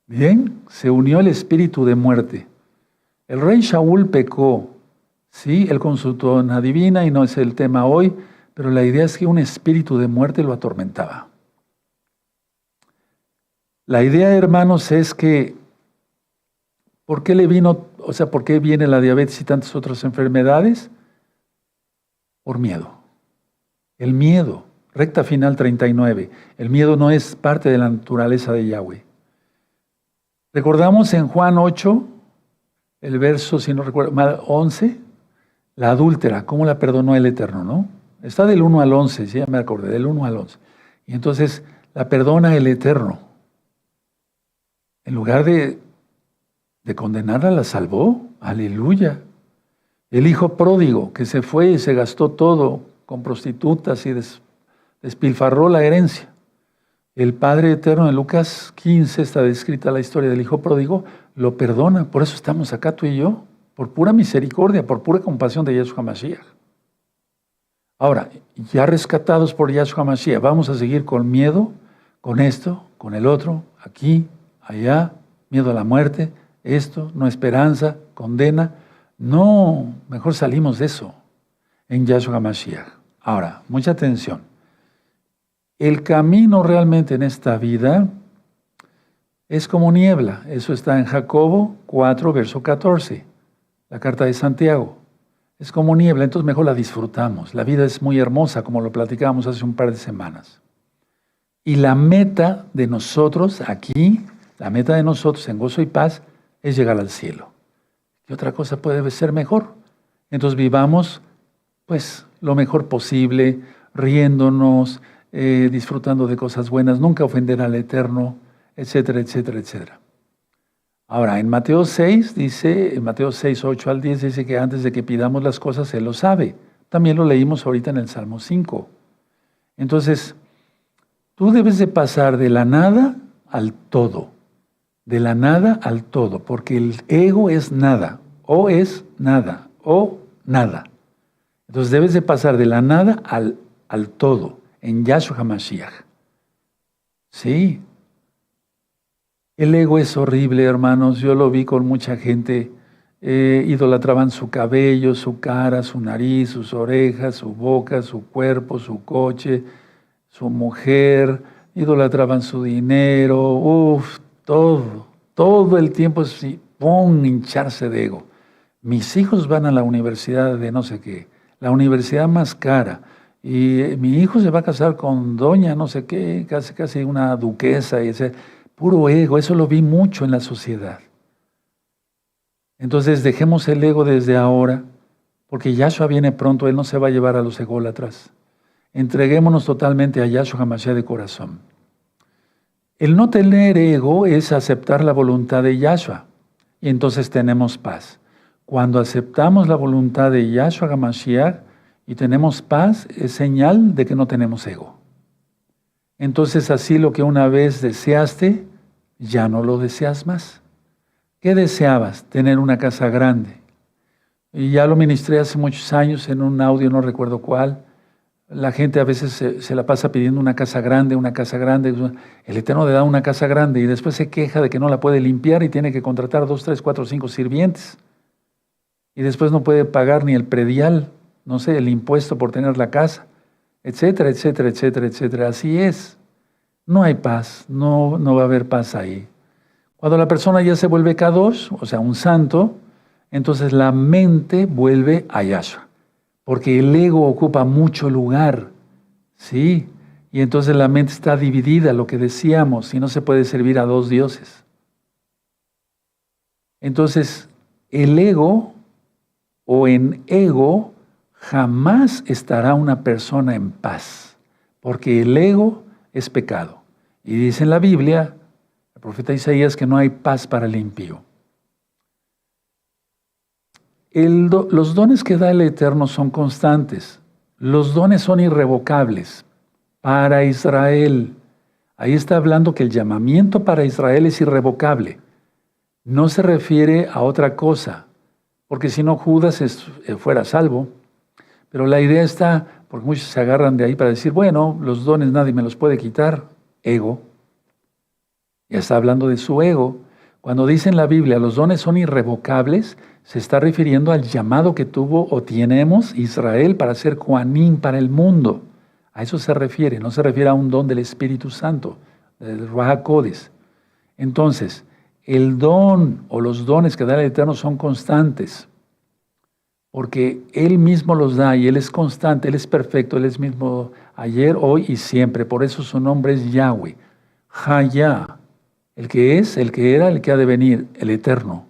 Bien, se unió el espíritu de muerte. El rey Shaul pecó. Sí, él consultó a una divina y no es el tema hoy, pero la idea es que un espíritu de muerte lo atormentaba. La idea, hermanos, es que ¿por qué por qué viene la diabetes y tantas otras enfermedades? Por miedo. El miedo, recta final 39. El miedo no es parte de la naturaleza de Yahweh. Recordamos en Juan 8, el verso, si no recuerdo mal, 11, la adúltera, cómo la perdonó el Eterno, ¿no? Está del 1 al 11, sí, ya me acordé, del 1 al 11. Y entonces La perdona el Eterno. En lugar de condenarla, la salvó. Aleluya. El hijo pródigo que se fue y se gastó todo con prostitutas y despilfarró la herencia. El Padre Eterno en Lucas 15 está descrita la historia del hijo pródigo, lo perdona. Por eso estamos acá tú y yo, por pura misericordia, por pura compasión de Yahshua Mashiach. Ahora, ya rescatados por Yahshua Mashiach, ¿vamos a seguir con miedo? Con esto, con el otro, aquí, allá, miedo a la muerte, esto, no esperanza, condena. No, mejor salimos de eso en Yahshua Mashiach. Ahora, mucha atención. El camino realmente en esta vida es como niebla. Eso está en Jacobo 4, verso 14, la carta de Santiago. Es como niebla, entonces mejor la disfrutamos. La vida es muy hermosa, como lo platicábamos hace un par de semanas. Y la meta de nosotros aquí, la meta de nosotros en gozo y paz, es llegar al cielo. ¿Qué otra cosa puede ser mejor? Entonces vivamos pues lo mejor posible, riéndonos, disfrutando de cosas buenas, nunca ofender al Eterno, etcétera, etcétera, etcétera. Ahora, en Mateo 6, en Mateo 6, 8 al 10, dice que antes de que pidamos las cosas, Él lo sabe. También lo leímos ahorita en el Salmo 5. Entonces, tú debes de pasar de la nada al todo. De la nada al todo, porque el ego es nada, o nada. Entonces debes de pasar de la nada al todo, en Yahshua HaMashiach. Sí. El ego es horrible, hermanos. Yo lo vi con mucha gente. Idolatraban su cabello, su cara, su nariz, sus orejas, su boca, su cuerpo, su coche, su mujer. Idolatraban su dinero. Todo el tiempo es hincharse de ego. Mis hijos van a la universidad de no sé qué, la universidad más cara. Y mi hijo se va a casar con doña no sé qué, casi una duquesa. Y ese puro ego, eso lo vi mucho en la sociedad. Entonces dejemos el ego desde ahora, porque Yahshua viene pronto, Él no se va a llevar a los ególatras. Entreguémonos totalmente a Yahshua HaMashiach de corazón. El no tener ego es aceptar la voluntad de Yahshua, y entonces tenemos paz. Cuando aceptamos la voluntad de Yahshua HaMashiach y tenemos paz, es señal de que no tenemos ego. Entonces así lo que una vez deseaste, ya no lo deseas más. ¿Qué deseabas? Tener una casa grande. Y ya lo ministré hace muchos años en un audio, no recuerdo cuál. La gente a veces se la pasa pidiendo una casa grande, una casa grande. El Eterno le da una casa grande y después se queja de que no la puede limpiar y tiene que contratar 2, 3, 4, 5 sirvientes. Y después no puede pagar ni el predial, no sé, el impuesto por tener la casa, etcétera, etcétera, etcétera, etcétera. Así es. No hay paz, no va a haber paz ahí. Cuando la persona ya se vuelve Kadosh, o sea, un santo, entonces la mente vuelve a Yahshua. Porque el ego ocupa mucho lugar, ¿sí? Y entonces la mente está dividida, lo que decíamos, y no se puede servir a dos dioses. Entonces, el ego o en ego jamás estará una persona en paz, porque el ego es pecado. Y dice en la Biblia, el profeta Isaías, que no hay paz para el impío. Los dones que da el Eterno son constantes. Los dones son irrevocables para Israel. Ahí está hablando que el llamamiento para Israel es irrevocable. No se refiere a otra cosa, porque si no Judas fuera salvo. Pero la idea está, porque muchos se agarran de ahí para decir, bueno, los dones nadie me los puede quitar. Ego. Ya está hablando de su ego. Cuando dice en la Biblia, los dones son irrevocables, se está refiriendo al llamado que tuvo o tenemos Israel para ser Kohanim para el mundo. A eso se refiere, no se refiere a un don del Espíritu Santo, del Ruach HaKodesh. Entonces, el don o los dones que da el Eterno son constantes, porque Él mismo los da y Él es constante, Él es perfecto, Él es mismo ayer, hoy y siempre. Por eso su nombre es Yahweh, Hayah, el que es, el que era, el que ha de venir, el Eterno.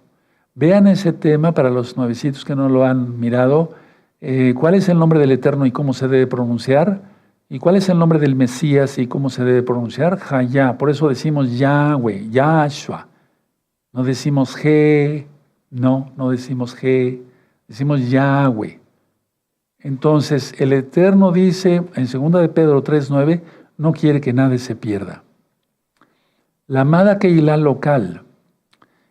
Vean ese tema para los nuevecitos que no lo han mirado. ¿Cuál es el nombre del Eterno y cómo se debe pronunciar? ¿Y cuál es el nombre del Mesías y cómo se debe pronunciar? Hayá. Por eso decimos Yahweh, Yahshua. No decimos G, no decimos G, decimos Yahweh. Entonces, el Eterno dice en 2 de Pedro 3:9, no quiere que nadie se pierda. La amada Keilah local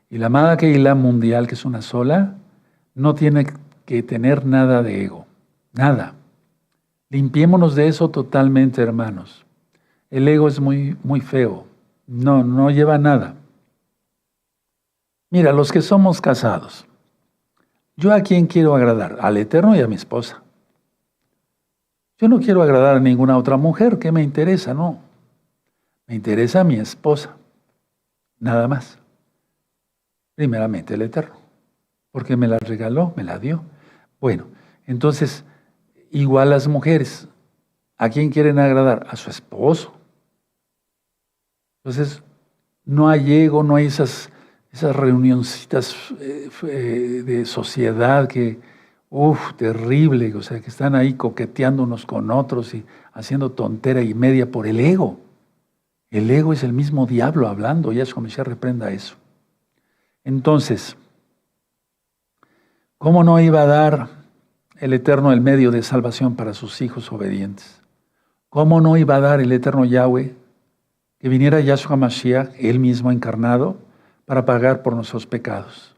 y la amada Keilah mundial, que es una sola, no tiene que tener nada de ego, nada. Limpiémonos de eso totalmente, hermanos. El ego es muy, muy feo, no lleva nada. Mira, los que somos casados, ¿yo a quién quiero agradar? Al Eterno y a mi esposa. Yo no quiero agradar a ninguna otra mujer. ¿Qué me interesa? No. Me interesa a mi esposa. Nada más. Primeramente el Eterno. Porque me la regaló, me la dio. Bueno, entonces, igual las mujeres. ¿A quién quieren agradar? A su esposo. Entonces, no hay ego, no hay esas reunioncitas de sociedad que, terrible, o sea, que están ahí coqueteando unos con otros y haciendo tontera y media por el ego. El ego es el mismo diablo hablando, Yahshua Mashiach reprenda eso. Entonces, ¿cómo no iba a dar el Eterno el medio de salvación para sus hijos obedientes? ¿Cómo no iba a dar el Eterno Yahweh que viniera Yahshua Mashiach, él mismo encarnado, para pagar por nuestros pecados?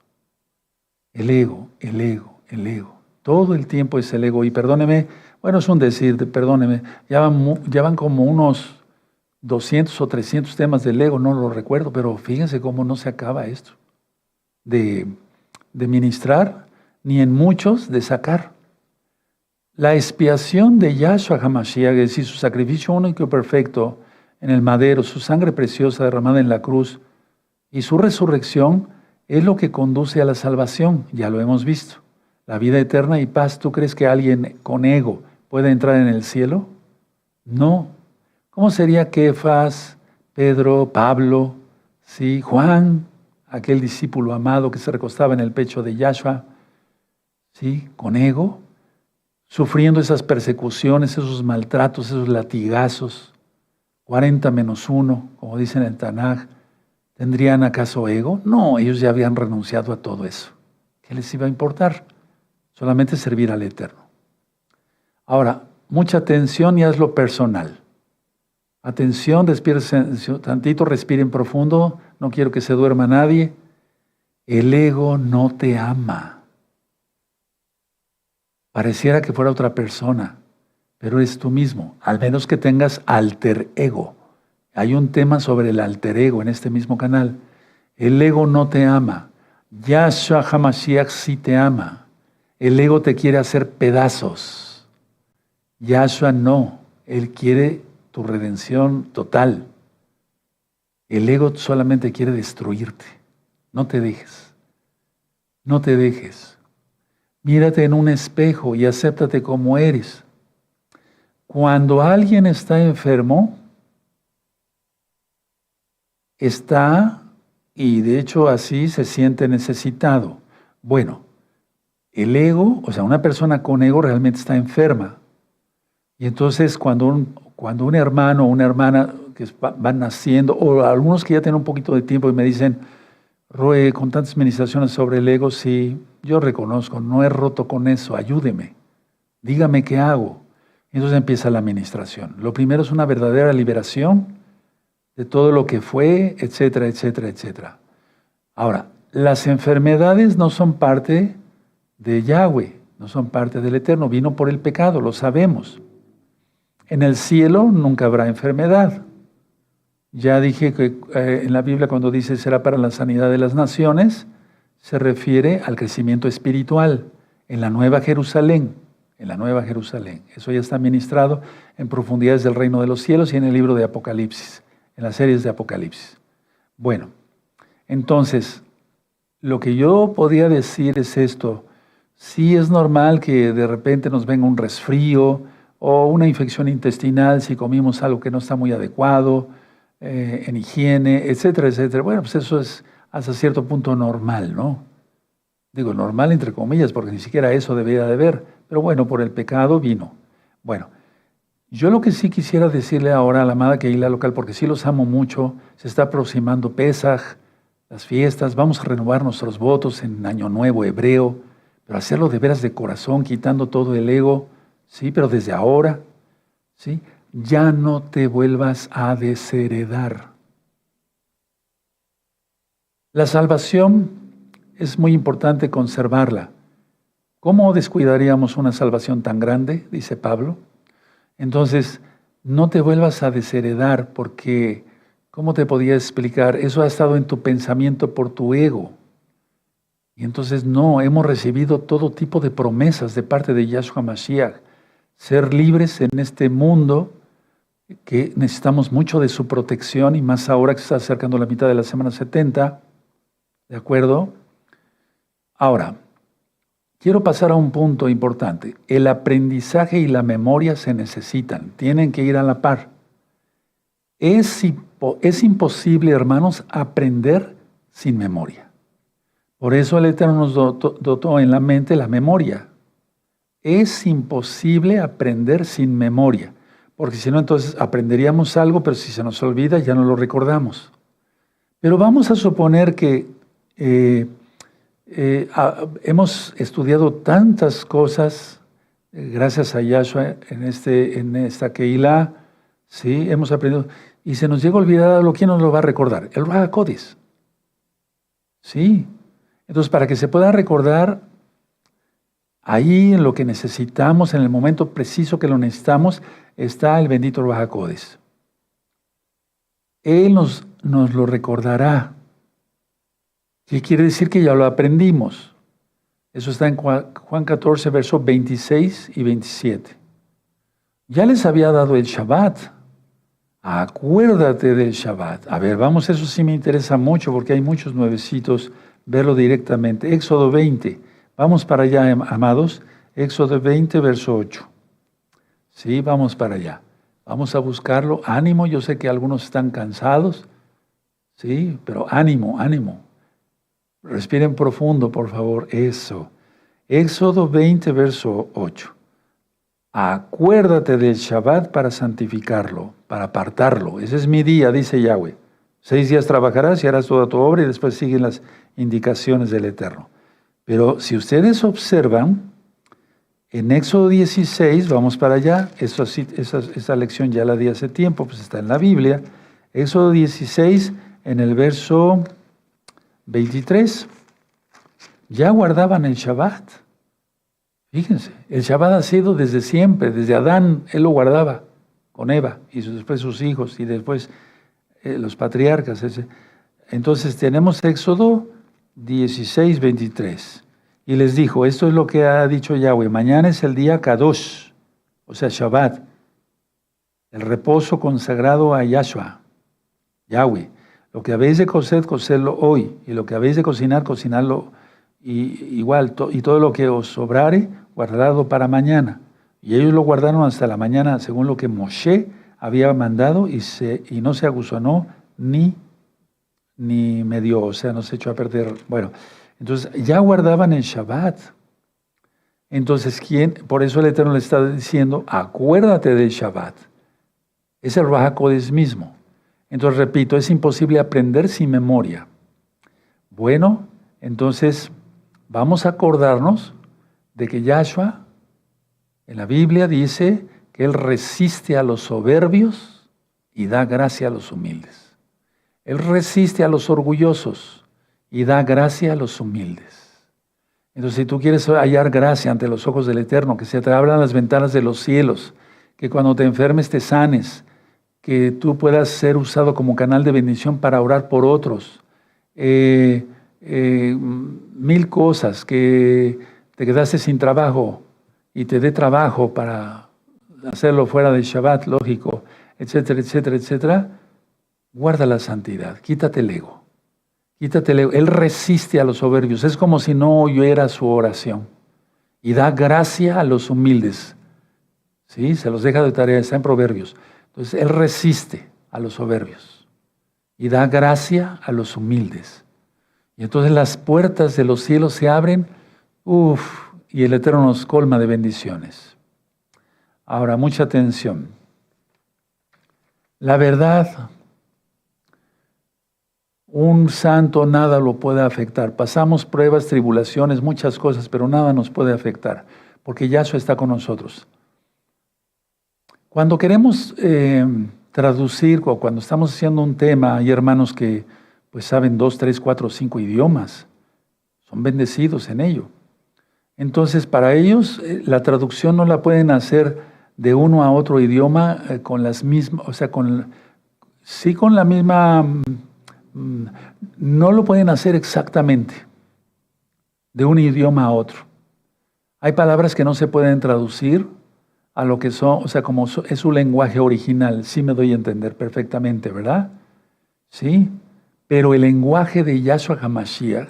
El ego. Todo el tiempo es el ego. Y perdóneme, bueno, es un decir, perdóneme, ya van como unos 200 o 300 temas del ego, no lo recuerdo, pero fíjense cómo no se acaba esto de ministrar, ni en muchos de sacar. La expiación de Yahshua HaMashiach, es decir, su sacrificio único y perfecto en el madero, su sangre preciosa derramada en la cruz y su resurrección es lo que conduce a la salvación, ya lo hemos visto. La vida eterna y paz. ¿Tú crees que alguien con ego puede entrar en el cielo? No. ¿Cómo sería Kefas, Pedro, Pablo, ¿sí? Juan, aquel discípulo amado que se recostaba en el pecho de Yahshua, ¿sí? Con ego, sufriendo esas persecuciones, esos maltratos, esos latigazos, 40 menos 1, como dicen en el Tanaj, ¿tendrían acaso ego? No, ellos ya habían renunciado a todo eso. ¿Qué les iba a importar? Solamente servir al Eterno. Ahora, mucha atención y hazlo personal. Atención, despierten tantito, respiren profundo, no quiero que se duerma nadie. El ego no te ama. Pareciera que fuera otra persona, pero eres tú mismo, al menos que tengas alter ego. Hay un tema sobre el alter ego en este mismo canal. El ego no te ama. Yahshua HaMashiach sí te ama. El ego te quiere hacer pedazos. Yahshua no. Él quiere tu redención total. El ego solamente quiere destruirte. No te dejes. No te dejes. Mírate en un espejo y acéptate como eres. Cuando alguien está enfermo, y de hecho así se siente necesitado. Bueno, el ego, o sea, una persona con ego realmente está enferma. Y entonces cuando un hermano o una hermana que van naciendo, o algunos que ya tienen un poquito de tiempo y me dicen, Roe, con tantas ministraciones sobre el ego, sí, yo reconozco, no he roto con eso, ayúdeme, dígame qué hago. Entonces empieza la ministración. Lo primero es una verdadera liberación de todo lo que fue, etcétera, etcétera, etcétera. Ahora, las enfermedades no son parte de Yahweh, no son parte del Eterno, vino por el pecado, lo sabemos. En el cielo nunca habrá enfermedad. Ya dije que en la Biblia cuando dice será para la sanidad de las naciones, se refiere al crecimiento espiritual en la Nueva Jerusalén, Eso ya está ministrado en profundidades del reino de los cielos y en el libro de Apocalipsis, en las series de Apocalipsis. Bueno, entonces, lo que yo podía decir es esto. Sí es normal que de repente nos venga un resfrío o una infección intestinal si comimos algo que no está muy adecuado, en higiene, etcétera, etcétera. Bueno, pues eso es hasta cierto punto normal, ¿no? Digo, normal entre comillas, porque ni siquiera eso debía de haber. Pero bueno, por el pecado vino. Bueno, Yo lo que sí quisiera decirle ahora a la amada Kehila local, porque sí los amo mucho, se está aproximando Pesaj, las fiestas, vamos a renovar nuestros votos en Año Nuevo hebreo, pero hacerlo de veras de corazón, quitando todo el ego, sí, pero desde ahora, sí, ya no te vuelvas a desheredar. La salvación es muy importante conservarla. ¿Cómo descuidaríamos una salvación tan grande? Dice Pablo. Entonces, no te vuelvas a desheredar porque, ¿cómo te podía explicar? Eso ha estado en tu pensamiento por tu ego. Y entonces no, hemos recibido todo tipo de promesas de parte de Yahshua Mashiach. Ser libres en este mundo, que necesitamos mucho de su protección, y más ahora que se está acercando la mitad de la semana 70, ¿de acuerdo? Ahora, quiero pasar a un punto importante. El aprendizaje y la memoria se necesitan, tienen que ir a la par. Es imposible, hermanos, aprender sin memoria. Por eso el Eterno nos dotó en la mente la memoria. Es imposible aprender sin memoria, porque si no, entonces aprenderíamos algo, pero si se nos olvida, ya no lo recordamos. Pero vamos a suponer que hemos estudiado tantas cosas, gracias a Yahshua, en esta Kehilá, ¿sí? Hemos aprendido, y se nos llega a olvidar algo. ¿Quién nos lo va a recordar? El Ruach HaKodesh. ¿Sí? Entonces, para que se pueda recordar, ahí en lo que necesitamos, en el momento preciso que lo necesitamos, está el bendito Ruach HaKodesh. Él nos lo recordará. ¿Qué quiere decir? Que ya lo aprendimos. Eso está en Juan 14, versos 26 y 27. Ya les había dado el Shabbat. Acuérdate del Shabbat. A ver, vamos, eso sí me interesa mucho porque hay muchos nuevecitos, verlo directamente. Éxodo 20. Vamos para allá, amados. Éxodo 20, verso 8. Sí, vamos para allá. Vamos a buscarlo. Ánimo, yo sé que algunos están cansados. Sí, pero ánimo, ánimo. Respiren profundo, por favor. Eso. Éxodo 20, verso 8. Acuérdate del Shabbat para santificarlo, para apartarlo. Ese es mi día, dice Yahweh. 6 días trabajarás y harás toda tu obra, y después siguen las indicaciones del Eterno. Pero si ustedes observan, en Éxodo 16, vamos para allá, esa lección ya la di hace tiempo, pues está en la Biblia. Éxodo 16, en el verso 23, ya guardaban el Shabbat. Fíjense, el Shabbat ha sido desde siempre, desde Adán, él lo guardaba con Eva, y después sus hijos, y después los patriarcas. Entonces tenemos Éxodo 16, 23. Y les dijo, esto es lo que ha dicho Yahweh, mañana es el día Kadosh, o sea, Shabbat, el reposo consagrado a Yahshua, Yahweh. Lo que habéis de cocer, cocerlo hoy, y lo que habéis de cocinar, cocinarlo y todo lo que os sobrare, guardado para mañana. Y ellos lo guardaron hasta la mañana, según lo que Moshe había mandado, y no se aguzonó ni medio, o sea, no se echó a perder. Bueno, entonces ya guardaban el Shabbat. Entonces, por eso el Eterno le está diciendo, acuérdate del Shabbat. Es el Ruach HaKodesh mismo. Entonces, repito, es imposible aprender sin memoria. Bueno, entonces vamos a acordarnos de que Yahshua en la Biblia dice que Él resiste a los soberbios y da gracia a los humildes. Él resiste a los orgullosos y da gracia a los humildes. Entonces, si tú quieres hallar gracia ante los ojos del Eterno, que se te abran las ventanas de los cielos, que cuando te enfermes te sanes, que tú puedas ser usado como canal de bendición para orar por otros, mil cosas, que te quedaste sin trabajo y te dé trabajo para hacerlo fuera del Shabbat, lógico, etcétera, etcétera, etcétera. Guarda la santidad, quítate el ego. Quítate el ego. Él resiste a los soberbios. Es como si no oyera su oración. Y da gracia a los humildes. ¿Sí? Se los deja de tarea, está en Proverbios. Entonces, Él resiste a los soberbios. Y da gracia a los humildes. Y entonces las puertas de los cielos se abren. Y el Eterno nos colma de bendiciones. Ahora, mucha atención. La verdad, un santo nada lo puede afectar. Pasamos pruebas, tribulaciones, muchas cosas, pero nada nos puede afectar, porque Yahshua está con nosotros. Cuando queremos traducir o cuando estamos haciendo un tema, hay hermanos que pues saben 2, 3, 4, 5 idiomas, son bendecidos en ello. Entonces, para ellos la traducción no la pueden hacer de uno a otro idioma con las mismas, o sea, sí con la misma, no lo pueden hacer exactamente de un idioma a otro. Hay palabras que no se pueden traducir a lo que son, o sea, como es su lenguaje original, sí me doy a entender perfectamente, ¿verdad? Sí, pero el lenguaje de Yahshua HaMashiach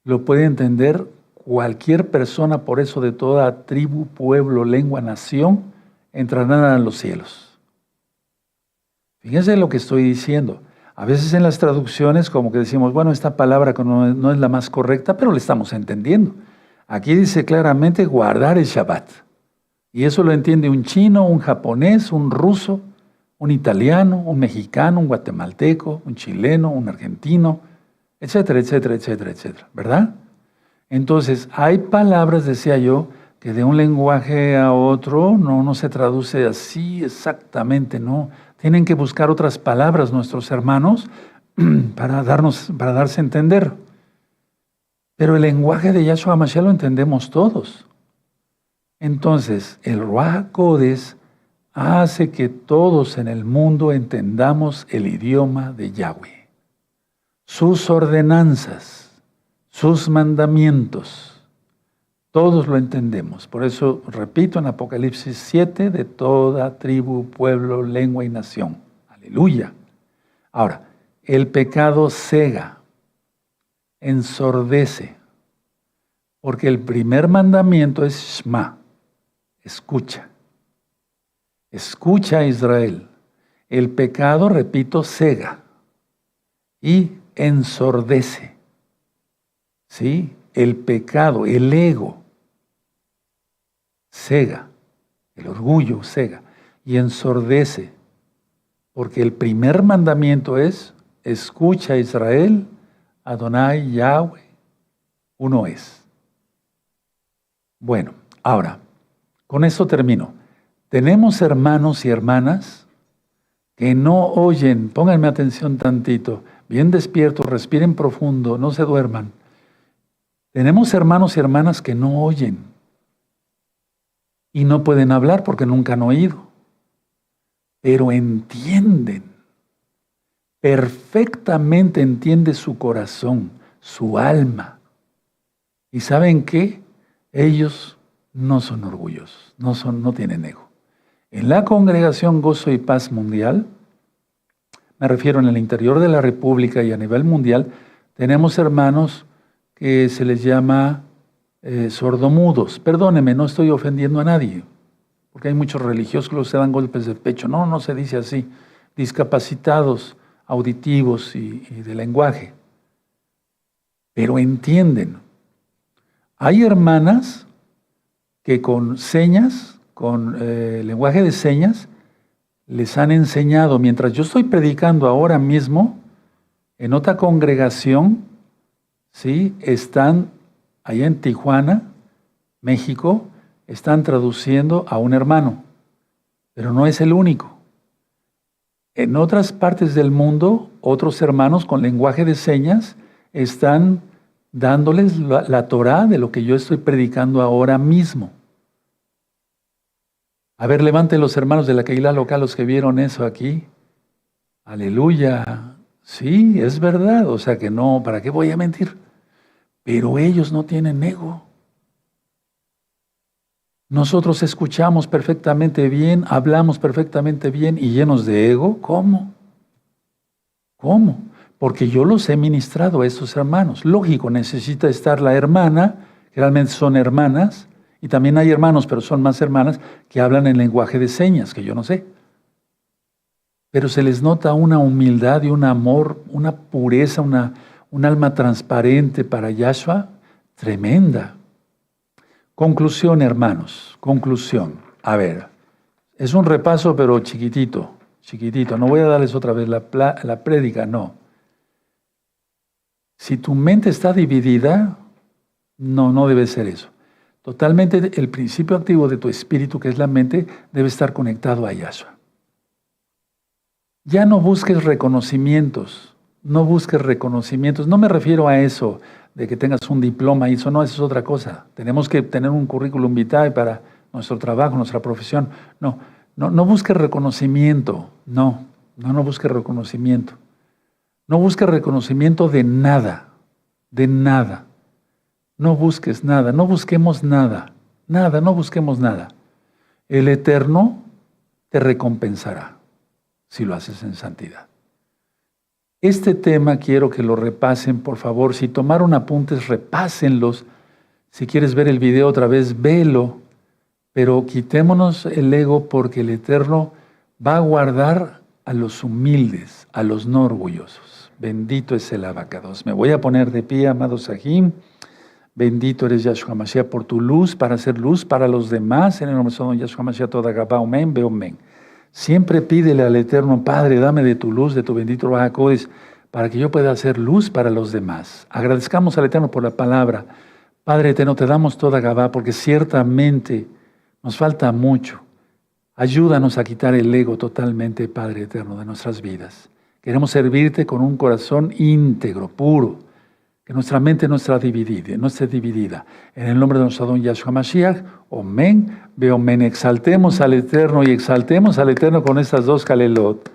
lo puede entender cualquier persona, por eso de toda tribu, pueblo, lengua, nación, entrarán a los cielos. Fíjense lo que estoy diciendo. A veces en las traducciones como que decimos, bueno, esta palabra no es la más correcta, pero le estamos entendiendo. Aquí dice claramente guardar el Shabbat. Y eso lo entiende un chino, un japonés, un ruso, un italiano, un mexicano, un guatemalteco, un chileno, un argentino, etcétera, etcétera, etcétera, etcétera, ¿verdad? Entonces, hay palabras, decía yo, que de un lenguaje a otro no se traduce así exactamente, no. Tienen que buscar otras palabras nuestros hermanos para darse a entender. Pero el lenguaje de Yahshua HaMashiach lo entendemos todos. Entonces, el Ruach HaKodesh hace que todos en el mundo entendamos el idioma de Yahweh, sus ordenanzas, sus mandamientos. Todos lo entendemos. Por eso, repito, en Apocalipsis 7, de toda tribu, pueblo, lengua y nación. Aleluya. Ahora, el pecado cega, ensordece, porque el primer mandamiento es Shema, escucha. Escucha, Israel. El pecado, repito, cega y ensordece. ¿Sí? El pecado, el ego, cega. El orgullo cega y ensordece. Porque el primer mandamiento es, escucha, Israel, Adonai, Yahweh, uno es. Bueno, ahora, con esto termino. Tenemos hermanos y hermanas que no oyen, pónganme atención tantito, bien despiertos, respiren profundo, no se duerman. Tenemos hermanos y hermanas que no oyen y no pueden hablar porque nunca han oído, pero entienden, perfectamente entiende su corazón, su alma. ¿Y saben qué? Ellos no son orgullosos, no tienen ego. En la Congregación Gozo y Paz Mundial, me refiero en el interior de la República y a nivel mundial, tenemos hermanos que se les llama sordomudos. Perdóneme, no estoy ofendiendo a nadie, porque hay muchos religiosos que se dan golpes de pecho. No se dice así. Discapacitados auditivos y de lenguaje. Pero entienden. Hay hermanas que con señas, con lenguaje de señas, les han enseñado. Mientras yo estoy predicando ahora mismo, en otra congregación, ¿sí? Están allá en Tijuana, México, están traduciendo a un hermano, pero no es el único. En otras partes del mundo, otros hermanos con lenguaje de señas están dándoles la Torá de lo que yo estoy predicando ahora mismo. A ver, levanten los hermanos de la Keilah local, los que vieron eso aquí. Aleluya. Sí, es verdad. O sea que no, ¿para qué voy a mentir? Pero ellos no tienen ego. Nosotros escuchamos perfectamente bien, hablamos perfectamente bien y llenos de ego. ¿Cómo? ¿Cómo? Porque yo los he ministrado a estos hermanos. Lógico, necesita estar la hermana, generalmente son hermanas, y también hay hermanos, pero son más hermanas, que hablan en lenguaje de señas, que yo no sé. Pero se les nota una humildad y un amor, una pureza, un alma transparente para Yahshua, tremenda. Conclusión, hermanos, conclusión. A ver, es un repaso, pero chiquitito, chiquitito. No voy a darles otra vez la prédica, no. Si tu mente está dividida, no debe ser eso. Totalmente el principio activo de tu espíritu, que es la mente, debe estar conectado a Yahshua. Ya no busques reconocimientos, no busques reconocimientos. No me refiero a eso, de que tengas un diploma y eso no, eso es otra cosa. Tenemos que tener un currículum vitae para nuestro trabajo, nuestra profesión. No busques reconocimiento, no busques reconocimiento. No busques reconocimiento de nada, de nada. No busques nada, no busquemos nada, no busquemos nada. El Eterno te recompensará si lo haces en santidad. Este tema quiero que lo repasen, por favor. Si tomaron apuntes, repásenlos. Si quieres ver el video otra vez, velo. Pero quitémonos el ego porque el Eterno va a guardar a los humildes, a los no orgullosos. Bendito es el abacados. Me voy a poner de pie, amado Sahim. Bendito eres Yahshua Mashiach por tu luz, para hacer luz para los demás. En el nombre de Yahshua Mashiach, toda Gabá, Omen, Beomen. Siempre pídele al Eterno, Padre, dame de tu luz, de tu bendito Ruach HaKodesh, para que yo pueda hacer luz para los demás. Agradezcamos al Eterno por la palabra. Padre Eterno, te damos toda Gabá, porque ciertamente nos falta mucho. Ayúdanos a quitar el ego totalmente, Padre Eterno, de nuestras vidas. Queremos servirte con un corazón íntegro, puro, que nuestra mente no esté dividida. En el nombre de nuestro Adón Yahshua Mashiach, Omen, Beomen. Exaltemos al Eterno y exaltemos al Eterno con estas dos Kalelot.